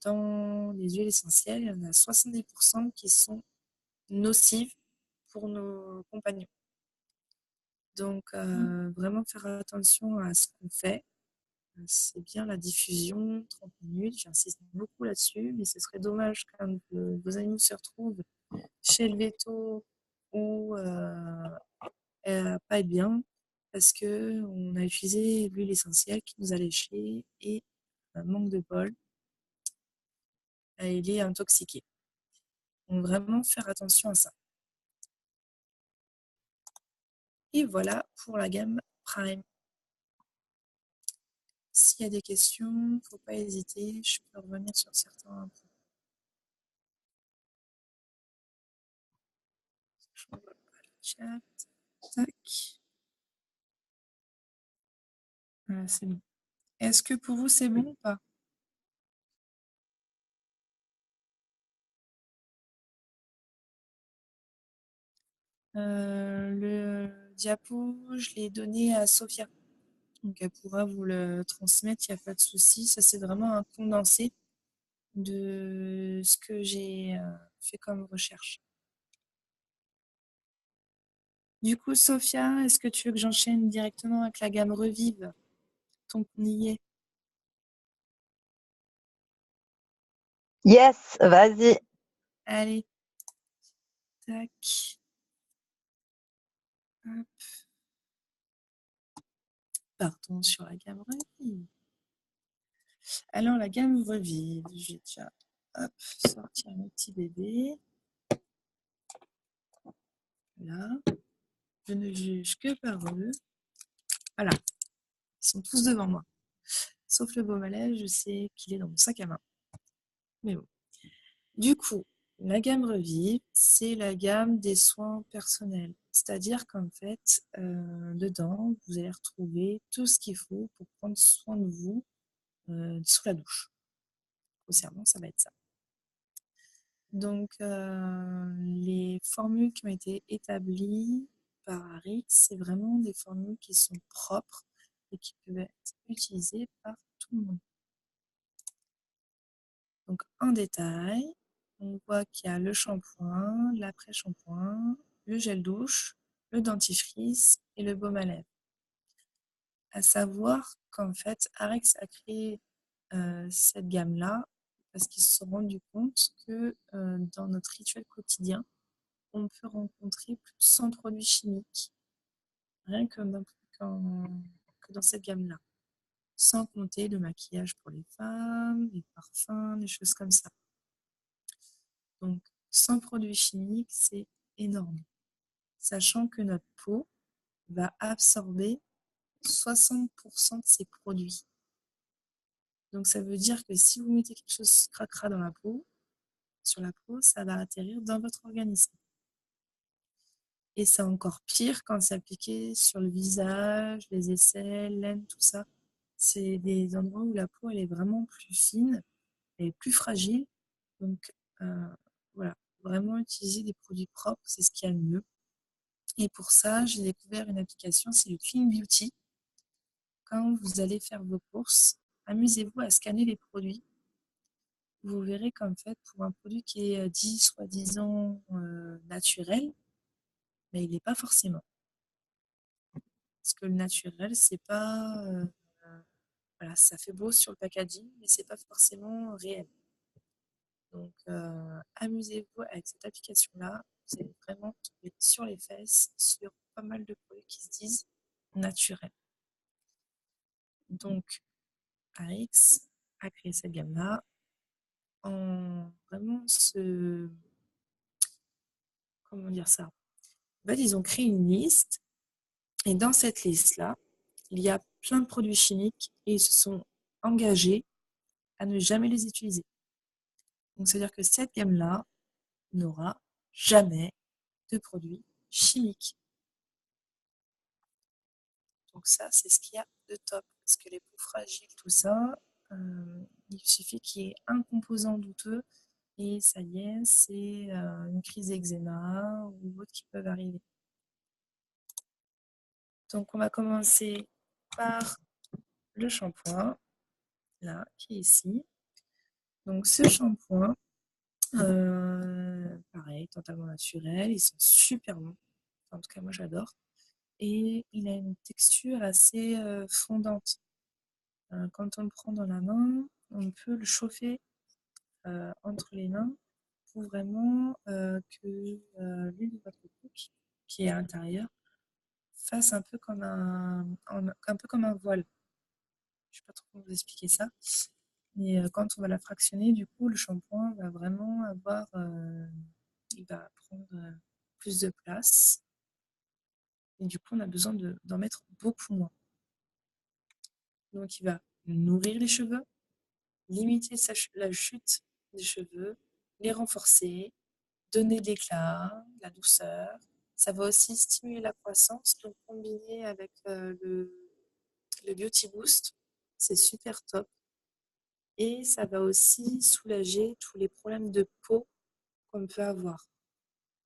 dans les huiles essentielles, il y en a 70% qui sont nocives pour nos compagnons. Donc, vraiment faire attention à ce qu'on fait. C'est bien la diffusion, 30 minutes, j'insiste beaucoup là-dessus, mais ce serait dommage quand vos animaux se retrouvent chez le véto ou pas être bien, parce qu'on a utilisé l'huile essentielle qui nous a léché et manque de bol, il est intoxiqué. Donc vraiment faire attention à ça. Et voilà pour la gamme Prime. S'il y a des questions, il ne faut pas hésiter, je peux revenir sur certains points. Je n'envoie pas le chat. Tac. Voilà, c'est bon. Est-ce que pour vous, c'est bon ou pas? Le diapo, je l'ai donné à Sophia. Donc, elle pourra vous le transmettre, il n'y a pas de souci. Ça, c'est vraiment un condensé de ce que j'ai fait comme recherche. Du coup, Sophia, est-ce que tu veux que j'enchaîne directement avec la gamme Revive? Tant qu'on y est. Yes, vas-y. Allez. Tac. Hop. Partons sur la gamme Revive. Alors, la gamme Revive, je vais déjà sortir mon petit bébé. Là. Je ne juge que par eux. Voilà. Ils sont tous devant moi. Sauf le Beaumalet, je sais qu'il est dans mon sac à main. Mais bon. Du coup, la gamme Revive, c'est la gamme des soins personnels. C'est-à-dire qu'en fait, dedans, vous allez retrouver tout ce qu'il faut pour prendre soin de vous sous la douche. Grossièrement, ça va être ça. Donc, les formules qui ont été établies par Arix, c'est vraiment des formules qui sont propres et qui peuvent être utilisées par tout le monde. Donc, en détail, on voit qu'il y a le shampoing, l'après-shampoing, le gel douche, le dentifrice et le baume à lèvres. À savoir qu'en fait, Arix a créé cette gamme-là parce qu'ils se sont rendus compte que dans notre rituel quotidien, on peut rencontrer plus de 100 produits chimiques, rien que dans cette gamme-là. Sans compter le maquillage pour les femmes, les parfums, des choses comme ça. Donc, 100 produits chimiques, c'est énorme. Sachant que notre peau va absorber 60% de ces produits. Donc, ça veut dire que si vous mettez quelque chose qui craquera dans la peau, sur la peau, ça va atterrir dans votre organisme. Et c'est encore pire quand c'est appliqué sur le visage, les aisselles, l'aine, tout ça. C'est des endroits où la peau elle est vraiment plus fine, elle est plus fragile. Donc voilà, vraiment utiliser des produits propres, c'est ce qu'il y a de mieux. Et pour ça, j'ai découvert une application, c'est le Clean Beauty. Quand vous allez faire vos courses, amusez-vous à scanner les produits. Vous verrez qu'en fait, pour un produit qui est dit soi-disant naturel, mais il n'est pas forcément. Parce que le naturel, c'est pas. Voilà, ça fait beau sur le packaging, mais c'est pas forcément réel. Donc, amusez-vous avec cette application-là. Vous allez vraiment tomber sur les fesses sur pas mal de produits qui se disent naturels. Donc, Arix a créé cette gamme-là en vraiment comment dire ça? En fait, ils ont créé une liste et dans cette liste-là, il y a plein de produits chimiques et ils se sont engagés à ne jamais les utiliser. Donc, c'est-à-dire que cette gamme-là n'aura jamais de produits chimiques. Donc ça, c'est ce qu'il y a de top. Parce que les peaux fragiles, tout ça, il suffit qu'il y ait un composant douteux et ça y est, c'est une crise d'eczéma ou autre qui peuvent arriver. Donc, on va commencer par le shampoing, là, qui est ici. Donc, ce shampoing, pareil, totalement naturel, ils sont super bons. En tout cas, moi, j'adore. Et il a une texture assez fondante. Quand on le prend dans la main, on peut le chauffer entre les mains pour vraiment que l'huile de votre coco qui est à l'intérieur fasse un peu comme un peu comme un voile. Je ne sais pas trop comment vous expliquer ça. Mais quand on va la fractionner, du coup, le shampoing va vraiment avoir, il va prendre plus de place. Et du coup, on a besoin d'en mettre beaucoup moins. Donc, il va nourrir les cheveux, limiter la chute des cheveux, les renforcer, donner de l'éclat, de la douceur. Ça va aussi stimuler la croissance, donc combiné avec le Beauty Boost, c'est super top. Et ça va aussi soulager tous les problèmes de peau qu'on peut avoir.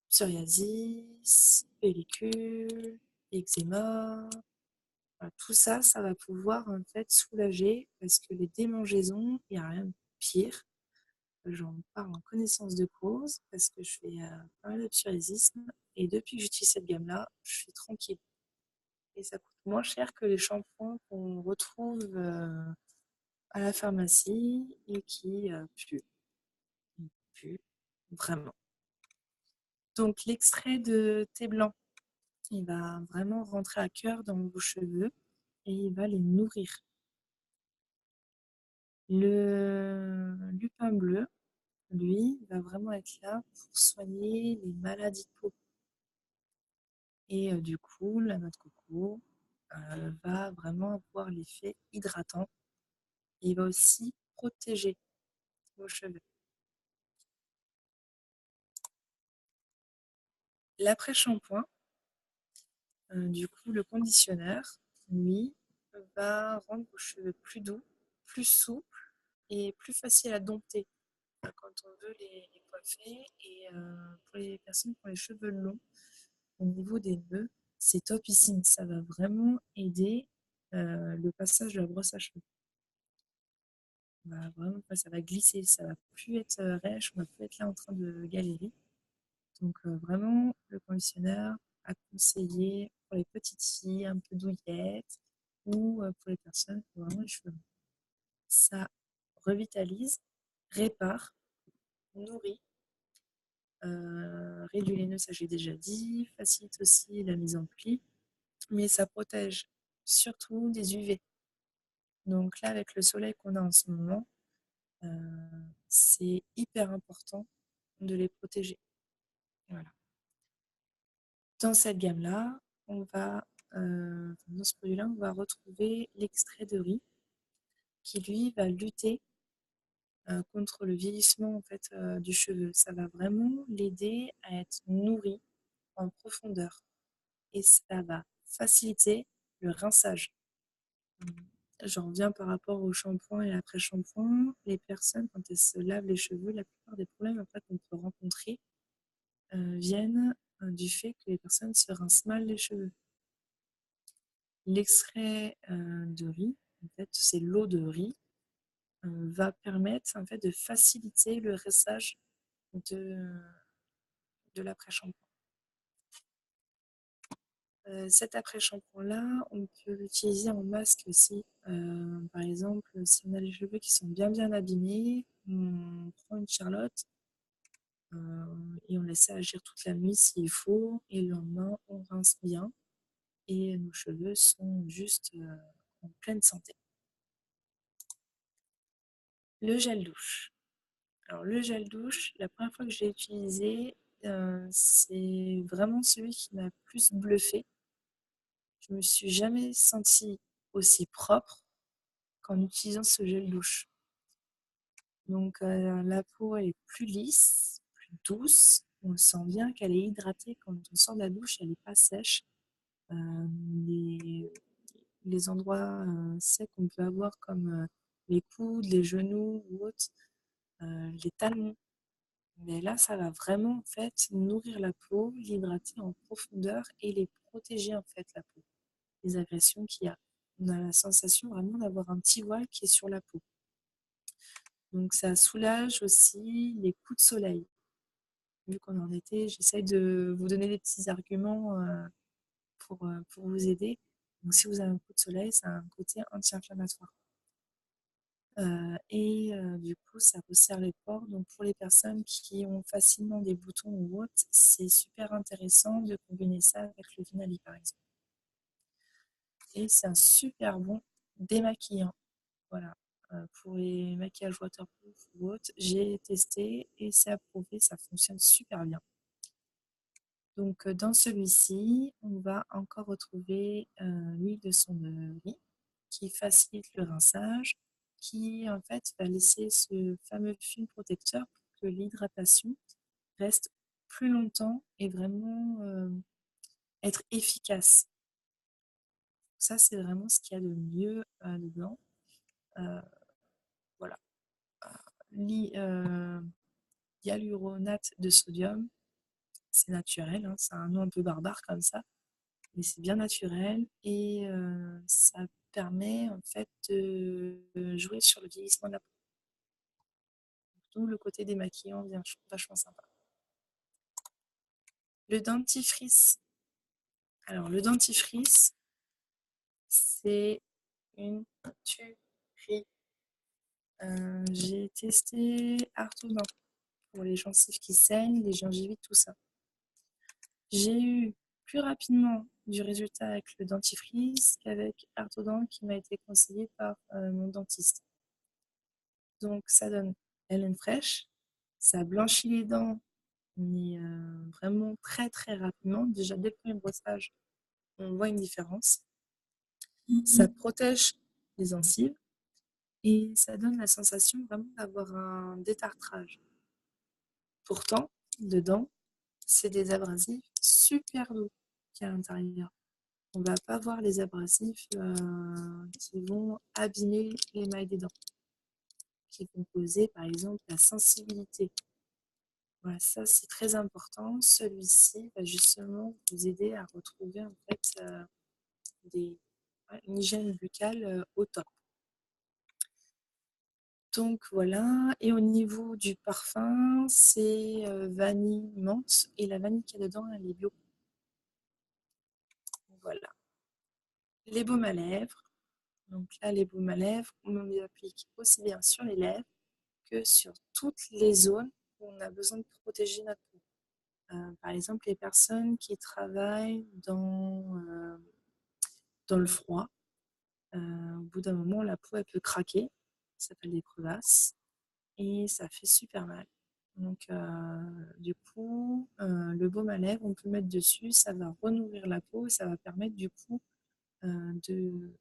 Psoriasis, pellicule, eczéma, voilà, tout ça, ça va pouvoir en fait soulager parce que les démangeaisons, il n'y a rien de pire. J'en parle en connaissance de cause parce que je fais pas mal de psoriasisme et depuis que j'utilise cette gamme-là, je suis tranquille. Et ça coûte moins cher que les shampoings qu'on retrouve à la pharmacie et qui puent. Ils puent vraiment. Donc l'extrait de thé blanc, il va vraiment rentrer à cœur dans vos cheveux et il va les nourrir. Le lupin bleu, lui, va vraiment être là pour soigner les maladies de peau. Et du coup, la noix de coco va vraiment avoir l'effet hydratant. Et il va aussi protéger vos cheveux. L'après-shampoing, du coup, le conditionneur, lui, va rendre vos cheveux plus doux, plus souples et plus faciles à dompter quand on veut les coiffer. Et pour les personnes qui ont les cheveux longs, au niveau des nœuds, c'est topissime. Ça va vraiment aider le passage de la brosse à cheveux. Vraiment, ça va glisser, ça va plus être rêche, on va plus être là en train de galérer. Donc vraiment, le conditionneur à conseiller pour les petites filles un peu douillettes ou pour les personnes qui ont vraiment les cheveux longs. Ça revitalise, répare, nourrit, réduit les nœuds, ça j'ai déjà dit, facilite aussi la mise en pli, mais ça protège surtout des UV. Donc là, avec le soleil qu'on a en ce moment, c'est hyper important de les protéger. Voilà. Dans cette gamme-là, dans ce produit-là, on va retrouver l'extrait de riz qui, lui, va lutter contre le vieillissement en fait, du cheveu. Ça va vraiment l'aider à être nourri en profondeur et ça va faciliter le rinçage. J'en reviens par rapport au shampoing et l'après-shampoing. Les personnes, quand elles se lavent les cheveux, la plupart des problèmes en fait, qu'on peut rencontrer viennent du fait que les personnes se rincent mal les cheveux. L'extrait de riz, en fait, c'est l'eau de riz, va permettre en fait, de faciliter le rinçage de l'après-shampoing. Cet après-shampoing-là, on peut l'utiliser en masque aussi. Par exemple, si on a les cheveux qui sont bien abîmés, on prend une charlotte et on laisse ça agir toute la nuit s'il faut. Et le lendemain, on rince bien et nos cheveux sont juste en pleine santé. Le gel douche. Alors le gel douche, la première fois que je l'ai utilisé, c'est vraiment celui qui m'a plus bluffé. Je me suis jamais sentie aussi propre qu'en utilisant ce gel douche. Donc la peau elle est plus lisse, plus douce. On sent bien qu'elle est hydratée quand on sort de la douche, elle n'est pas sèche. Les endroits secs qu'on peut avoir comme les coudes, les genoux ou autres, les talons. Mais là, ça va vraiment en fait nourrir la peau, l'hydrater en profondeur et les protéger en fait la peau. les agressions qu'il y a. On a la sensation vraiment d'avoir un petit voile qui est sur la peau. Donc ça soulage aussi les coups de soleil. Vu qu'on est en été, j'essaie de vous donner des petits arguments pour vous aider. Donc si vous avez un coup de soleil, ça a un côté anti-inflammatoire. Du coup, ça resserre les pores. Donc pour les personnes qui ont facilement des boutons ou autres, c'est super intéressant de combiner ça avec le Vinali par exemple. Et c'est un super bon démaquillant. Voilà. Pour les maquillages waterproof ou autres, j'ai testé et c'est approuvé, ça fonctionne super bien. Donc dans celui-ci, on va encore retrouver l'huile de sonnerie qui facilite le rinçage, qui en fait va laisser ce fameux film protecteur pour que l'hydratation reste plus longtemps et vraiment être efficace. Ça, c'est vraiment ce qu'il y a de mieux dedans. Voilà. Hyaluronate de sodium, c'est naturel, hein, c'est un nom un peu barbare comme ça, mais c'est bien naturel et ça permet en fait de jouer sur le vieillissement de la peau. D'où le côté démaquillant vachement sympa. Le dentifrice. Alors le dentifrice, c'est une tuerie. J'ai testé Arthodent pour les gencives qui saignent, les gingivites, tout ça. J'ai eu plus rapidement du résultat avec le dentifrice qu'avec Arthodent qui m'a été conseillé par mon dentiste. Donc ça donne haleine fraîche, ça blanchit les dents, mais vraiment très très rapidement. Déjà dès le premier brossage, on voit une différence. Ça protège les gencives et ça donne la sensation vraiment d'avoir un détartrage. Pourtant, dedans, c'est des abrasifs super doux qu'il y a à l'intérieur. On ne va pas voir les abrasifs qui vont abîmer l'émail des dents, qui vont causer par exemple la sensibilité. Voilà, ça c'est très important. Celui-ci va justement vous aider à retrouver en fait une hygiène buccale au top. Donc voilà, et au niveau du parfum, c'est vanille menthe et la vanille qu'il y a dedans, elle est bio. Voilà. Les baumes à lèvres. Donc là, les baumes à lèvres, on les applique aussi bien sur les lèvres que sur toutes les zones où on a besoin de protéger notre peau. Par exemple, les personnes qui travaillent dans le froid, au bout d'un moment, la peau elle peut craquer, ça s'appelle des crevasses, et ça fait super mal. Donc, du coup, le baume à lèvres, on peut mettre dessus, ça va renourrir la peau et ça va permettre du coup de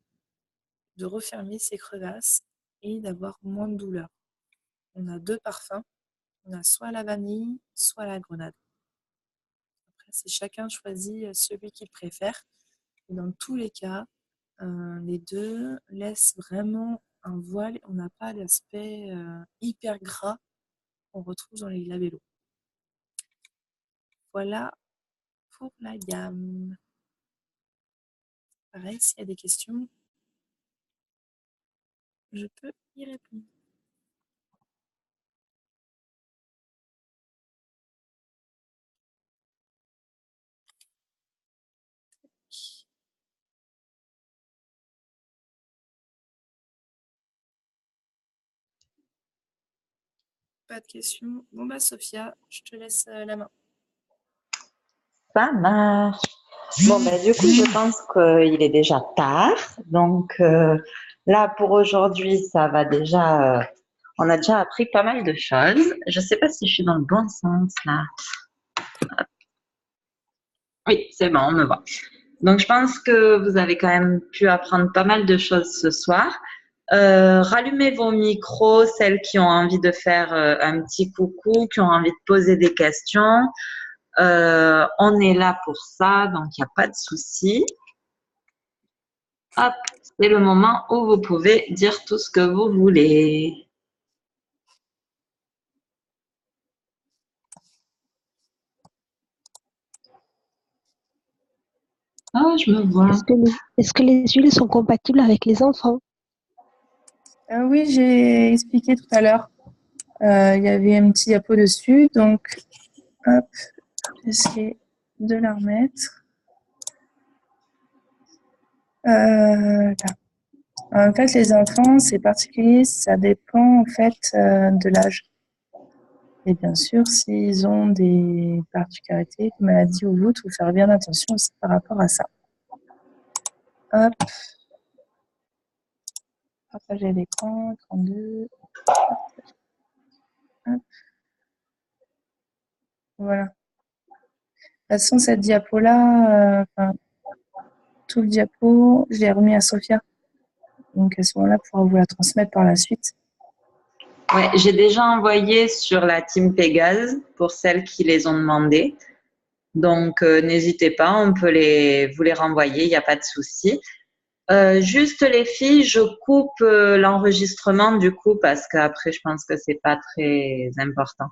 refermer ces crevasses et d'avoir moins de douleur. On a deux parfums, on a soit la vanille, soit la grenade. Après, c'est chacun choisit celui qu'il préfère. Et dans tous les cas, les deux laissent vraiment un voile. On n'a pas l'aspect hyper gras qu'on retrouve dans les labellos. Voilà pour la gamme. Pareil, s'il y a des questions, je peux y répondre. Pas de questions. Bon bah Sophia, je te laisse la main. Ça marche. Bon, ben, du coup, je pense qu'il est déjà tard. Donc, là, pour aujourd'hui, ça va déjà. On a déjà appris pas mal de choses. Je ne sais pas si je suis dans le bon sens, là. Oui, c'est bon, on me voit. Donc, je pense que vous avez quand même pu apprendre pas mal de choses ce soir. Rallumez vos micros, celles qui ont envie de faire un petit coucou, qui ont envie de poser des questions. On est là pour ça, donc il n'y a pas de souci. Hop, c'est le moment où vous pouvez dire tout ce que vous voulez. Ah, je me vois. Est-ce que les huiles sont compatibles avec les enfants? Oui, j'ai expliqué tout à l'heure. Il y avait un petit diapo dessus. Donc, hop, j'essaie de la remettre. Là. En fait, les enfants, c'est particulier. Ça dépend en fait de l'âge. Et bien sûr, s'ils ont des particularités, des maladies ou autres, il faut faire bien attention aussi par rapport à ça. Hop, partager l'écran, 32. Hop, voilà. De toute façon, cette diapo-là, tout le diapo, je l'ai remis à Sophia. Donc à ce moment-là, elle pourra vous la transmettre par la suite. Ouais, j'ai déjà envoyé sur la team Pégase pour celles qui les ont demandées. Donc, n'hésitez pas, on peut vous les renvoyer, il n'y a pas de souci. Juste les filles, je coupe l'enregistrement du coup parce qu'après, je pense que c'est pas très important.